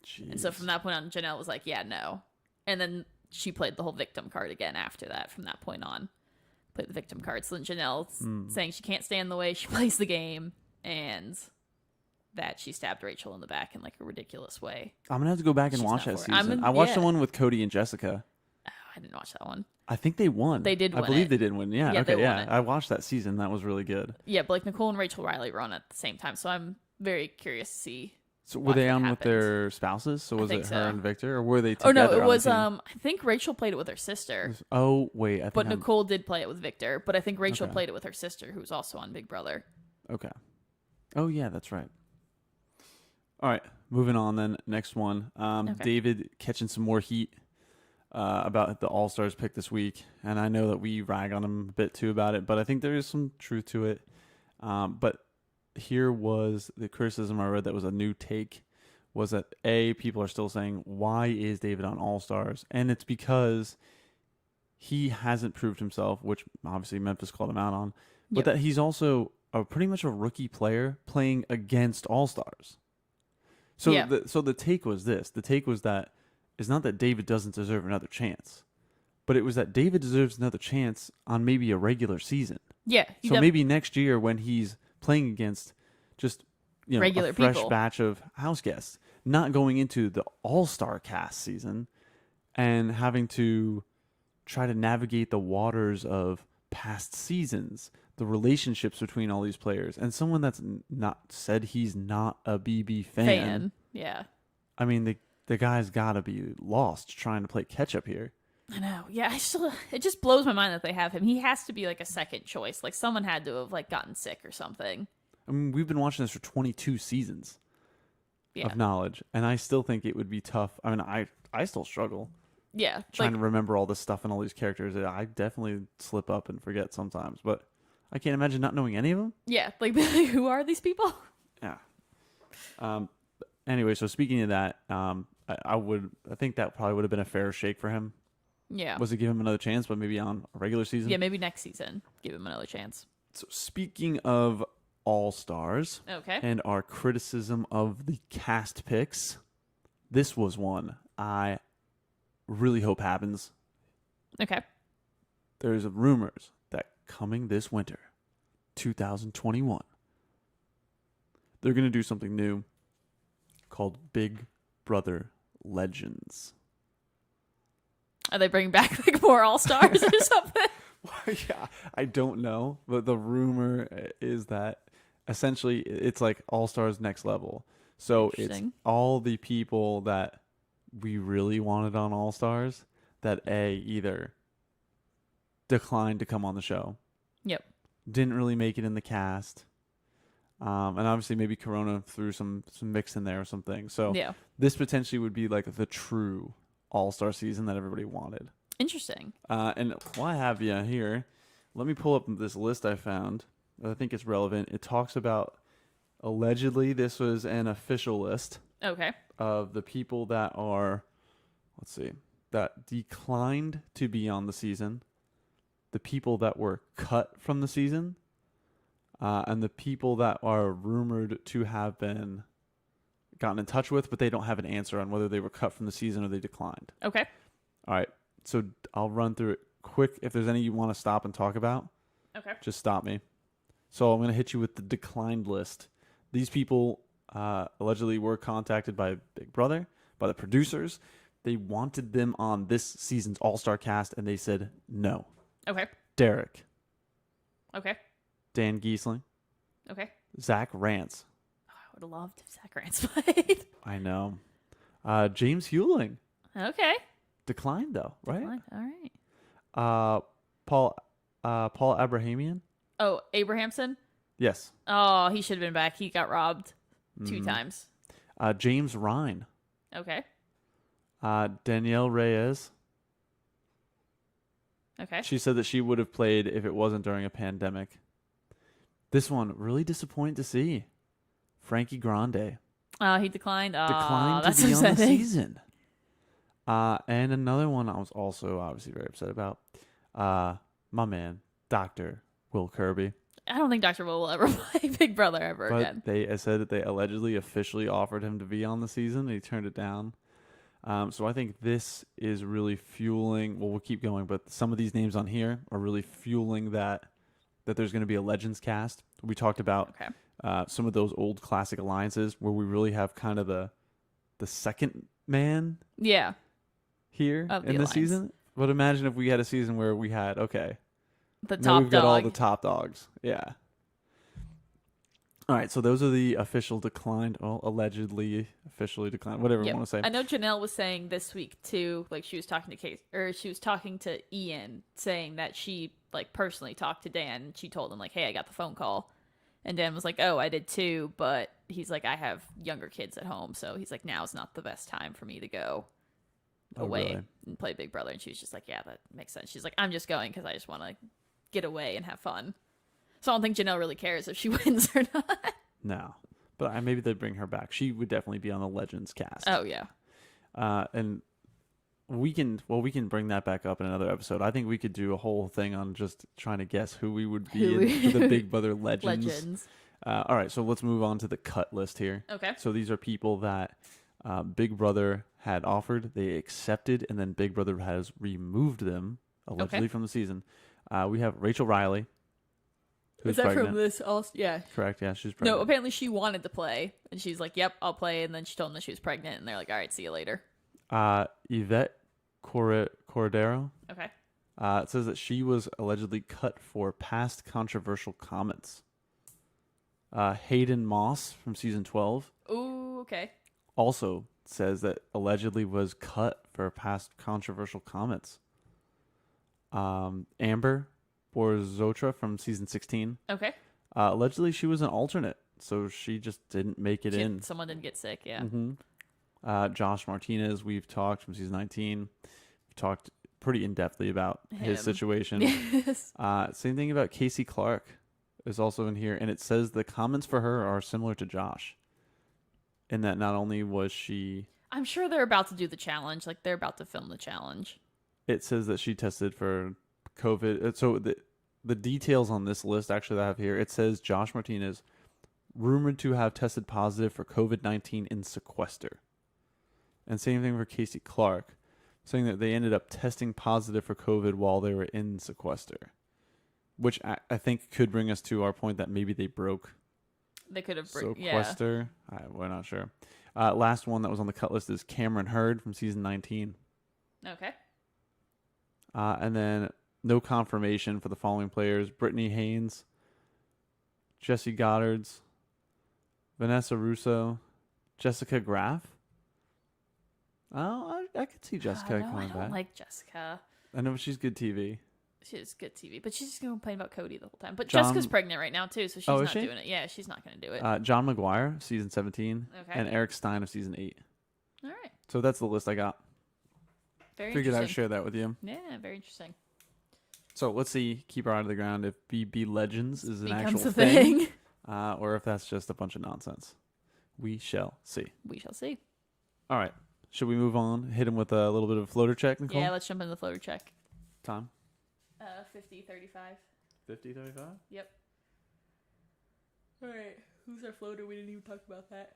Jeez. And so from that point on, Janelle was like, yeah, no. And then she played the whole victim card again after that. From that point on, played the victim card. So then Janelle's saying she can't stand the way she plays the game and that she stabbed Rachel in the back in like a ridiculous way. I'm going to have to go back and She's watch not that for it. season. I watched the one with Cody and Jessica. Oh, I didn't watch that one. I think they won. They did win I believe it. they did win. Yeah, Yeah, okay, they won yeah. it. I watched that season. That was really good. Yeah, but like Nicole and Rachel Riley were on at the same time. So I'm very curious to see. So were Watch they what on with happens. their spouses? So was think it so. her and Victor, or were they together? Oh no, it on was the team? I think Rachel played it with her sister. Oh wait, I think But Nicole did play it with Victor, but I think Rachel Okay. played it with her sister, who was also on Big Brother. Okay. Oh yeah, that's right. All right, moving on then. Next one. Okay. David catching some more heat about the All Stars pick this week, and I know that we rag on him a bit too about it, but I think there is some truth to it. But here was the criticism I read that was a new take, was that people are still saying, why is David on All Stars? And it's because he hasn't proved himself, which obviously Memphis called him out on, but that he's also pretty much a rookie player playing against All Stars. So the take was this. The take was that it's not that David doesn't deserve another chance, but it was that David deserves another chance on maybe a regular season. Yeah. So maybe next year when he's playing against just regular a fresh people. batch of house guests, not going into the All-Star cast season and having to try to navigate the waters of past seasons, the relationships between all these players, and someone that's not said he's not a BB fan. Yeah. I mean, the guy's got to be lost trying to play catch up here. I know. Yeah, it just blows my mind that they have him. He has to be like a second choice. Like someone had to have like gotten sick or something. I mean, we've been watching this for 22 seasons of knowledge, and I still think it would be tough. I mean, I still struggle. Yeah. Trying to remember all this stuff and all these characters. I definitely slip up and forget sometimes, but I can't imagine not knowing any of them. Yeah. Like, who are these people? Yeah. Anyway, so speaking of that, I think that probably would have been a fair shake for him. Yeah. Was to give him another chance, but maybe on a regular season. Yeah, maybe next season. Give him another chance. So speaking of All Stars Okay. and our criticism of the cast picks, this was one I really hope happens. Okay. There's rumors that coming this winter, 2021, they're going to do something new called Big Brother Legends. Are they bringing back like more All Stars or something? Yeah, I don't know, but the rumor is that essentially it's like All Stars next level. So it's Interesting. all the people that we really wanted on All Stars that either declined to come on the show, Yep. didn't really make it in the cast, and obviously maybe Corona threw some mix in there or something. So Yeah. this potentially would be like the true All Star season that everybody wanted. Interesting. And while I have you here, let me pull up this list I found. I think it's relevant. It talks about allegedly this was an official list Okay. of the people that are, let's see, that declined to be on the season, the people that were cut from the season, and the people that are rumored to have been gotten in touch with, but they don't have an answer on whether they were cut from the season or they declined. Okay. All right. So I'll run through it quick. If there's any you want to stop and talk about, Okay. just stop me. So I'm going to hit you with the declined list. These people allegedly were contacted by Big Brother, by the producers. They wanted them on this season's All-Star cast, and they said no. Okay. Derek, Okay. Dan Giesling, Okay. Zach Rance. Oh, I would have loved if Zach Rance played. I know. James Hewling. Okay. Declined, though, right? Fine. All right. Paul Abrahamian. Oh, Abrahamson? Yes. Oh, he should have been back. He got robbed 2 times. James Ryan. Okay. Danielle Reyes. Okay. She said that she would have played if it wasn't during a pandemic. This one, really disappointing to see. Frankie Grande. He declined. Oh, Declined that's to be on the upsetting. season. And another one I was also obviously very upset about. My man, Dr. Will Kirby. I don't think Dr. Will ever play Big Brother ever But again. they said that they allegedly officially offered him to be on the season, and he turned it down. So I think this is really fueling. Well, we'll keep going, but some of these names on here are really fueling that there's going to be a Legends cast. We talked about Okay. some of those old classic alliances where we really have kind of the second man Yeah. here Of the in the alliance. season. But imagine if we had a season where we had The now top we've got dog. all the top dogs. Yeah. All right, so those are the official declined, well, allegedly officially declined, whatever you Yep. want to say. I know Janelle was saying this week too, like she was talking to Case, or she was talking to Ian, saying that she like personally talked to Dan. And she told him like, "Hey, I got the phone call," and Dan was like, "Oh, I did too," but he's like, "I have younger kids at home, so he's like, now's not the best time for me to go Oh, away really? and play Big Brother." And she was just like, "Yeah, that makes sense." She's like, "I'm just going because I just want to get away and have fun." So I don't think Janelle really cares if she wins or not. No, but maybe they'd bring her back. She would definitely be on the Legends cast. Oh yeah. And we can bring that back up in another episode. I think we could do a whole thing on just trying to guess who we would be in for the Big Brother Legends. Legends. All right, so let's move on to the cut list here. Okay. So these are people that Big Brother had offered, they accepted, and then Big Brother has removed them allegedly from the season. We have Rachel Riley. Who's Is that pregnant. from this also? Yeah. Correct, yeah, she's pregnant. No, apparently she wanted to play, and she's like, "Yep, I'll play." And then she told them that she was pregnant, and they're like, "All right, see you later." Yvette Cordero. Okay. It says that she was allegedly cut for past controversial comments. Hayden Moss from season 12 Ooh, okay. also says that allegedly was cut for past controversial comments. Amber Borzotra from season 16. Okay. Allegedly she was an alternate, so she just didn't make it in. Someone didn't get sick, yeah. Mm-hmm. Josh Martinez, we've talked from season 19. We've talked pretty in-depthly about his Him. situation. Yes. Same thing about Casey Clark is also in here, and it says the comments for her are similar to Josh. in that not only was she, I'm sure they're about to do the challenge. Like, they're about to film the challenge. it says that she tested for COVID. So the details on this list actually that I have here, it says Josh Martinez rumored to have tested positive for COVID-19 in sequester. And same thing for Casey Clark, saying that they ended up testing positive for COVID while they were in sequester, which I think could bring us to our point that maybe they broke They could have sequester. We're not sure. Last one that was on the cut list is Cameron Hurd from season 19. Okay. And then no confirmation for the following players: Brittany Haynes, Jesse Goddards, Vanessa Russo, Jessica Graff. Oh, I could see Jessica No, coming I don't back. like Jessica. I know she's good TV. She's good TV, but she's just going to complain about Cody the whole time. But John- Jessica's pregnant right now, too, so she's Oh, is not she? doing it. Yeah, she's not going to do it. John McGuire, season 17, Okay. and Eric Stein of season 8. All right. So that's the list I got. Very Figured I'd interesting. share that with you. Yeah, very interesting. So let's see, keep our eye to the ground if BB Legends is an Becomes actual a thing. or if that's just a bunch of nonsense. We shall see. We shall see. All right. Should we move on? Hit him with a little bit of a floater check, Nicole? Yeah, let's jump into the floater check. Time? 50-35. 50-35? Yep. All right. Who's our floater? We didn't even talk about that.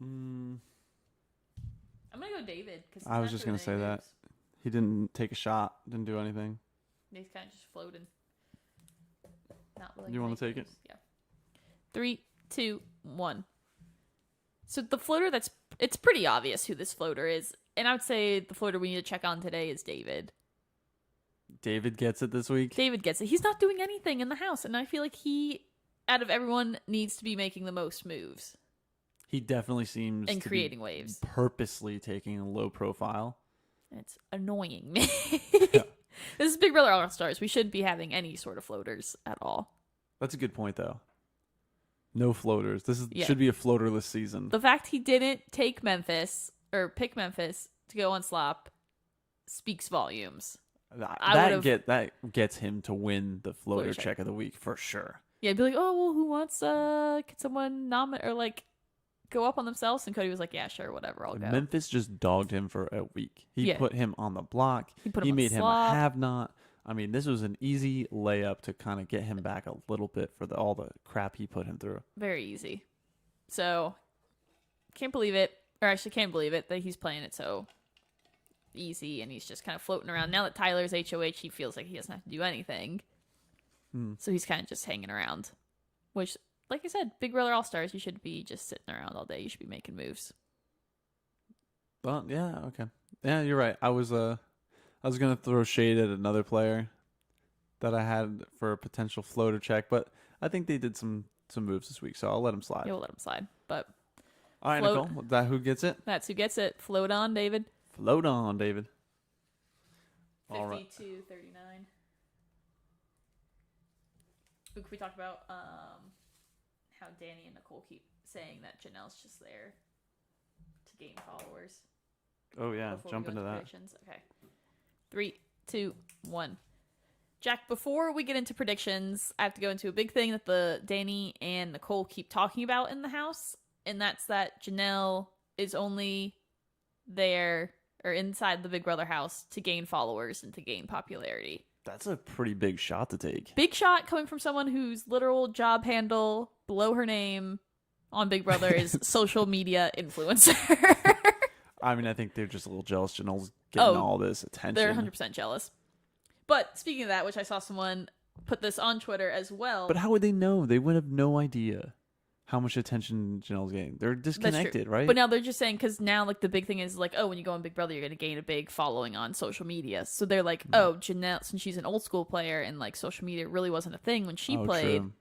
I'm going to go David. Cause I was just going to say that. He didn't take a shot, didn't do anything. He's kind of just floating. Not really. You want to take it? Yeah. 3, 2, 1. So the floater it's pretty obvious who this floater is. And I would say the floater we need to check on today is David. David gets it this week? David gets it. He's not doing anything in the house. And I feel like he, out of everyone, needs to be making the most moves. He definitely seems And to creating be waves. purposely taking a low profile. And it's annoying me. Yeah. This is Big Brother All Stars. We shouldn't be having any sort of floaters at all. That's a good point, though. No floaters. This Yeah. should be a floaterless season. The fact he didn't take Memphis or pick Memphis to go on slop speaks volumes. That gets him to win the floater Floater check. check of the week for sure. Yeah, I'd be like, oh, well, who wants, could someone nominate or like go up on themselves? And Cody was like, yeah, sure, whatever, I'll go. Memphis just dogged him for a week. He put him on the block. He made him a slop. have-not. I mean, this was an easy layup to kind of get him back a little bit for all the crap he put him through. Very easy. So, can't believe it. Or actually, can't believe it that he's playing it so easy and he's just kind of floating around. Now that Tyler's HOH, he feels like he doesn't have to do anything. So he's kind of just hanging around. Which, like I said, Big Brother All-Stars, you should be just sitting around all day. You should be making moves. Well, yeah, okay. Yeah, you're right. I was gonna throw shade at another player that I had for a potential floater check, but I think they did some moves this week, so I'll let him slide. You'll let him slide. But All right, float. Nicole, that who gets it? that's who gets it. Float on, David. Float on, David. All right. 52-39. Can we talk about how Danny and Nicole keep saying that Janelle's just there to gain followers? Oh yeah, before we jump go into that. predictions? Okay. 3, 2, 1. Jack, before we get into predictions, I have to go into a big thing that the Danny and Nicole keep talking about in the house, and that's that Janelle is only there or inside the Big Brother house to gain followers and to gain popularity. That's a pretty big shot to take. Big shot coming from someone whose literal job handle below her name on Big Brother is social media influencer. I mean, I think they're just a little jealous. Janelle's getting all this attention. They're 100% jealous. But speaking of that, which I saw someone put this on Twitter as well. But how would they know? They would have no idea how much attention Janelle's getting. They're disconnected, right? But now they're just saying, because now like the big thing is like, oh, when you go on Big Brother, you're going to gain a big following on social media. So they're like, oh, Janelle, since she's an old school player and like social media really wasn't a thing when she played. True.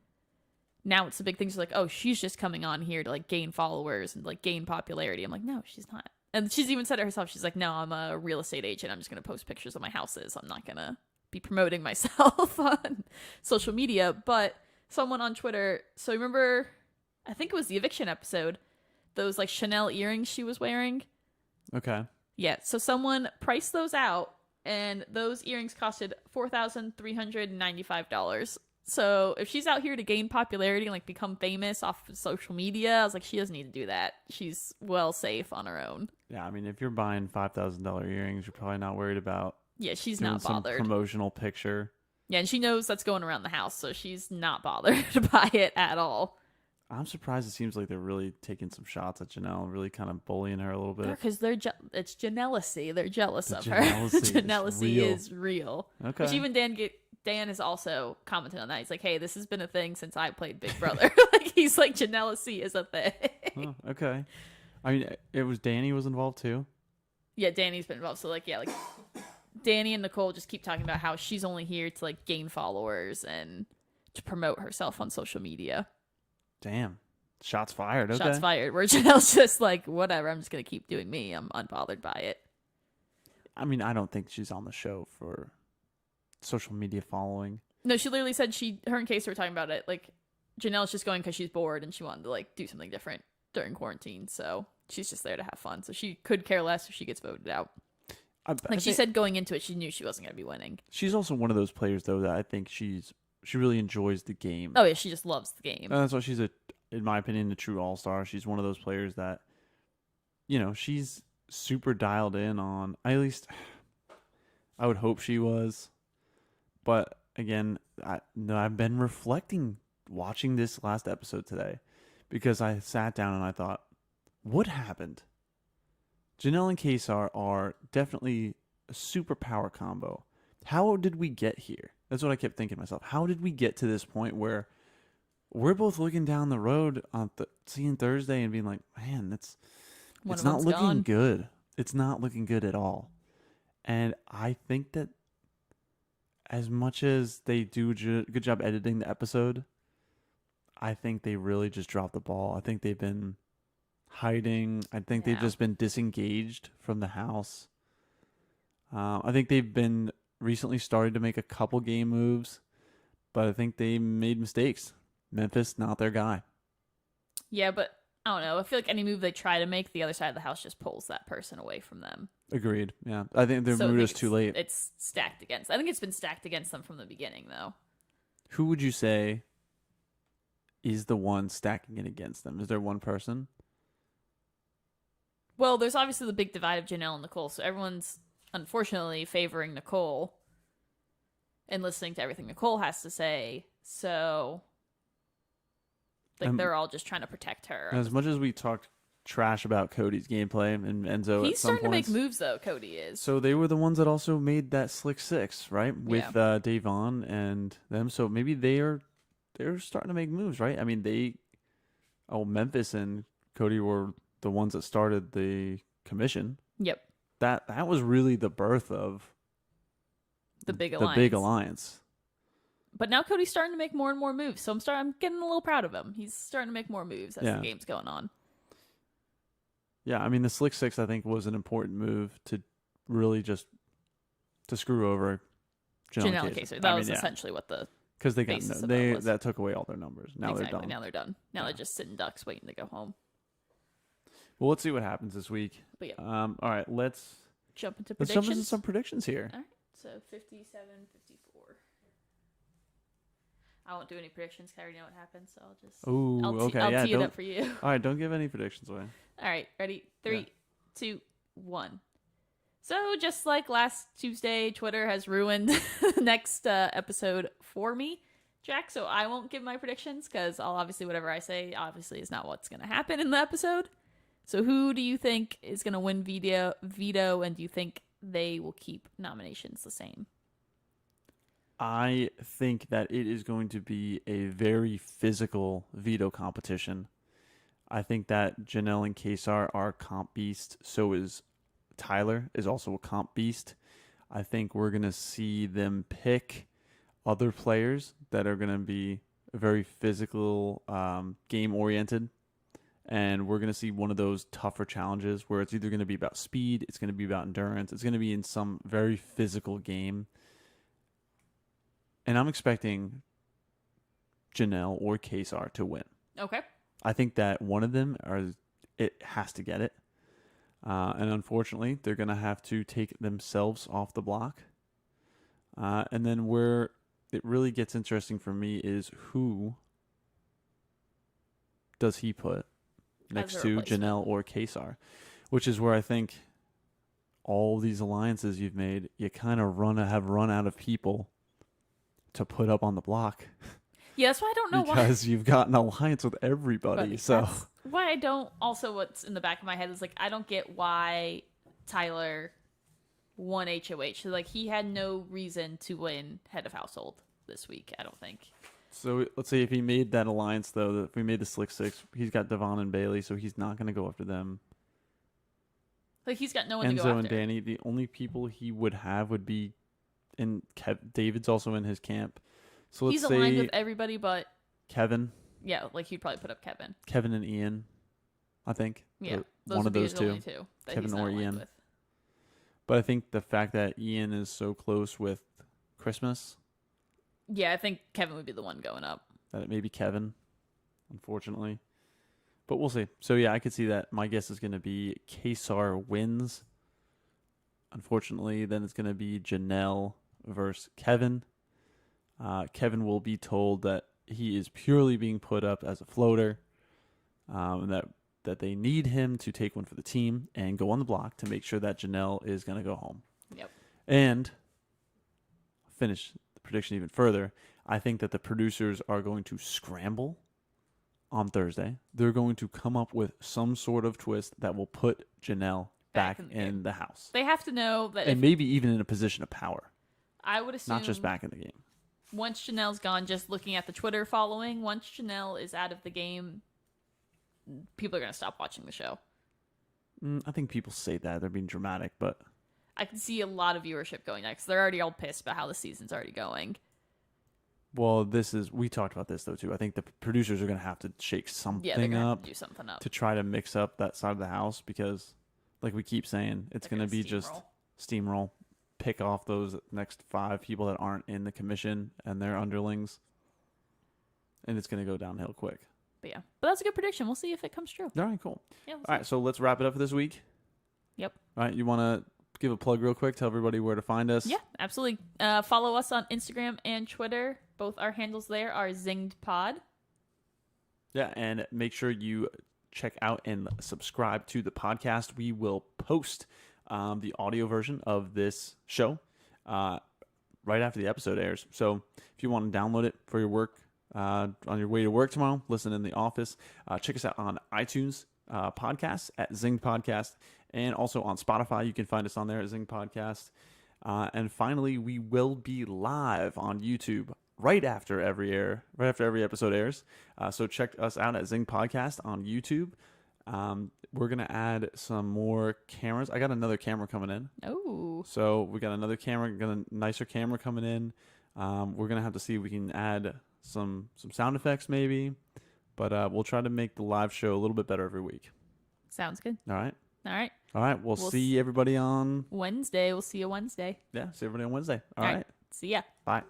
Now it's the big thing. So like, oh, she's just coming on here to like gain followers and like gain popularity. I'm like, no, she's not. And she's even said it herself. She's like, no, I'm a real estate agent. I'm just going to post pictures of my houses. I'm not going to be promoting myself on social media. But someone on Twitter, so remember, I think it was the eviction episode, those like Chanel earrings she was wearing. Okay. Yeah. So someone priced those out and those earrings costed $4,395. So if she's out here to gain popularity and like become famous off of social media, I was like, she doesn't need to do that. She's well safe on her own. Yeah, I mean, if you're buying $5,000 earrings, you're probably not worried about Yeah, she's doing not some bothered. promotional picture. Yeah, and she knows that's going around the house, so she's not bothered to buy it at all. I'm surprised it seems like they're really taking some shots at Janelle, really kind of bullying her a little bit. Because it's jealousy. They're jealous The of her. jealousy Jealousy is real. Okay. Which even Dan has also commented on that. He's like, hey, this has been a thing since I played Big Brother. Like, he's like, jealousy is a thing. Oh, okay. I mean, it was Danny was involved too. Yeah, Danny's been involved. So, like, yeah, like, Danny and Nicole just keep talking about how she's only here to, like, gain followers and to promote herself on social media. Damn. Shots fired. Okay. Shots fired. Where Janelle's just like, whatever, I'm just going to keep doing me. I'm unbothered by it. I mean, I don't think she's on the show for social media following. No, she literally said her and Casey were talking about it. Like, Janelle's just going because she's bored and she wanted to, like, do something different during quarantine. So she's just there to have fun. So she could care less if she gets voted out. She said going into it, she knew she wasn't going to be winning. She's also one of those players, though, that I think she really enjoys the game. Oh, yeah, she just loves the game. And that's why she's in my opinion, a true all-star. She's one of those players that, she's super dialed in on. At least, I would hope she was. But again, I've been reflecting watching this last episode today because I sat down and I thought, what happened? Janelle and Kesar are definitely a super power combo. How did we get here? That's what I kept thinking to myself. How did we get to this point where we're both looking down the road on seeing Thursday and being like, man, it's not looking good. It's not looking good at all. And I think that as much as they do a good job editing the episode, I think they really just dropped the ball. I think they've been hiding. I think they've just been disengaged from the house. I think they've been recently started to make a couple game moves, but I think they made mistakes. Memphis, not their guy. Yeah, but I don't know. I feel like any move they try to make, the other side of the house just pulls that person away from them. Agreed. Yeah. I think their move is too late. It's stacked against. I think it's been stacked against them from the beginning, though. Who would you say is the one stacking it against them? Is there one person? Well, there's obviously the big divide of Janelle and Nicole, so everyone's unfortunately favoring Nicole and listening to everything Nicole has to say. So, like, they're all just trying to protect her. As much as we talked trash about Cody's gameplay and Enzo, he's starting to make moves, though. Cody is. So they were the ones that also made that Slick Six, right? With Davon and them. So maybe they're starting to make moves, right? I mean, Memphis and Cody were the ones that started the commission. Yep. That was really the birth of the big alliance. The big alliance. But now Cody's starting to make more and more moves, so I'm getting a little proud of him. He's starting to make more moves as the game's going on. Yeah, I mean the Slick Six I think was an important move to really just to screw over Janelle and Casey. That was essentially what the because that took away all their numbers. Now they're done. Now they're done. Now they're just sitting ducks waiting to go home. Well, let's see what happens this week. But yeah. All right, let's jump into some predictions here. All right. So 57, 54. I won't do any predictions because I already know what happens, so I'll just I'll tee it up for you. All right, don't give any predictions away. All right, ready? 3, 2, 1. So just like last Tuesday, Twitter has ruined the next episode for me, Jack. So I won't give my predictions because whatever I say obviously is not what's going to happen in the episode. So who do you think is going to win veto, and do you think they will keep nominations the same? I think that it is going to be a very physical veto competition. I think that Janelle and Kesar are comp beast. So is Tyler is also a comp beast. I think we're going to see them pick other players that are going to be very physical, game-oriented. And we're going to see one of those tougher challenges where it's either going to be about speed, it's going to be about endurance, it's going to be in some very physical game. And I'm expecting Janelle or Kesar to win. Okay. I think that one of them has to get it. And unfortunately, they're going to have to take themselves off the block. And then it really gets interesting for me is who does he put next to Janelle or Kesar, which is where I think all these alliances you've made, you kind of have run out of people to put up on the block. Yeah, that's why I don't know why. Because you've got an alliance with everybody. So that's why I don't. Also, what's in the back of my head is like I don't get why Tyler won HOH. Like he had no reason to win head of household this week. I don't think. So let's say if he made that alliance, though, if we made the Slick Six, he's got Devon and Bailey, so he's not going to go after them. Like he's got no one Enzo to go after. and Danny, the only people he would have would be, and David's also in his camp. So let's he's say aligned with everybody but Kevin. Yeah, like he'd probably put up Kevin. Kevin and Ian, I think. Yeah, one of those two. Only two that Kevin he's not or aligned Ian. with. But I think the fact that Ian is so close with Christmas. Yeah, I think Kevin would be the one going up. That it may be Kevin, unfortunately. But we'll see. So yeah, I could see that. My guess is going to be Kesar wins. Unfortunately, then it's going to be Janelle versus Kevin. Kevin will be told that he is purely being put up as a floater, and that they need him to take one for the team and go on the block to make sure that Janelle is going to go home. Yep. And finish the prediction even further. I think that the producers are going to scramble on Thursday. They're going to come up with some sort of twist that will put Janelle back in the house. They have to know that, and maybe even in a position of power. I would assume not just back in the game. Once Janelle's gone, just looking at the Twitter following, once Janelle is out of the game, people are going to stop watching the show. I think people say that. They're being dramatic, but I can see a lot of viewership going next. They're already all pissed about how the season's already going. Well, we talked about this, though, too. I think the producers are going to have to shake something they're gonna up, have to do something up to try to mix up that side of the house because, like we keep saying, it's going to be just steamroll. Pick off those next 5 people that aren't in the commission and their underlings, and it's going to go downhill quick. But that's a good prediction. We'll see if it comes true. All right, cool. Yeah, all right, so let's wrap it up for this week. Yep. All right, you want to give a plug real quick? Tell everybody where to find us. Yeah, absolutely. Follow us on Instagram and Twitter. Both our handles there are Zinged Pod. Yeah, and make sure you check out and subscribe to the podcast. We will post the audio version of this show right after the episode airs. So if you want to download it for your work, on your way to work tomorrow, listen in the office, check us out on iTunes podcasts at Zinged Podcast, and also on Spotify. You can find us on there at Zinged Podcast. And finally, we will be live on YouTube right after every episode airs. So check us out at Zinged Podcast on YouTube. We're going to add some more cameras. I got another camera coming in. Oh. So we got another camera, got a nicer camera coming in. We're going to have to see if we can add some sound effects maybe. But we'll try to make the live show a little bit better every week. Sounds good. All right. All right. All right. We'll see everybody on Wednesday. We'll see you Wednesday. Yeah. See everybody on Wednesday. All right. See ya. Bye.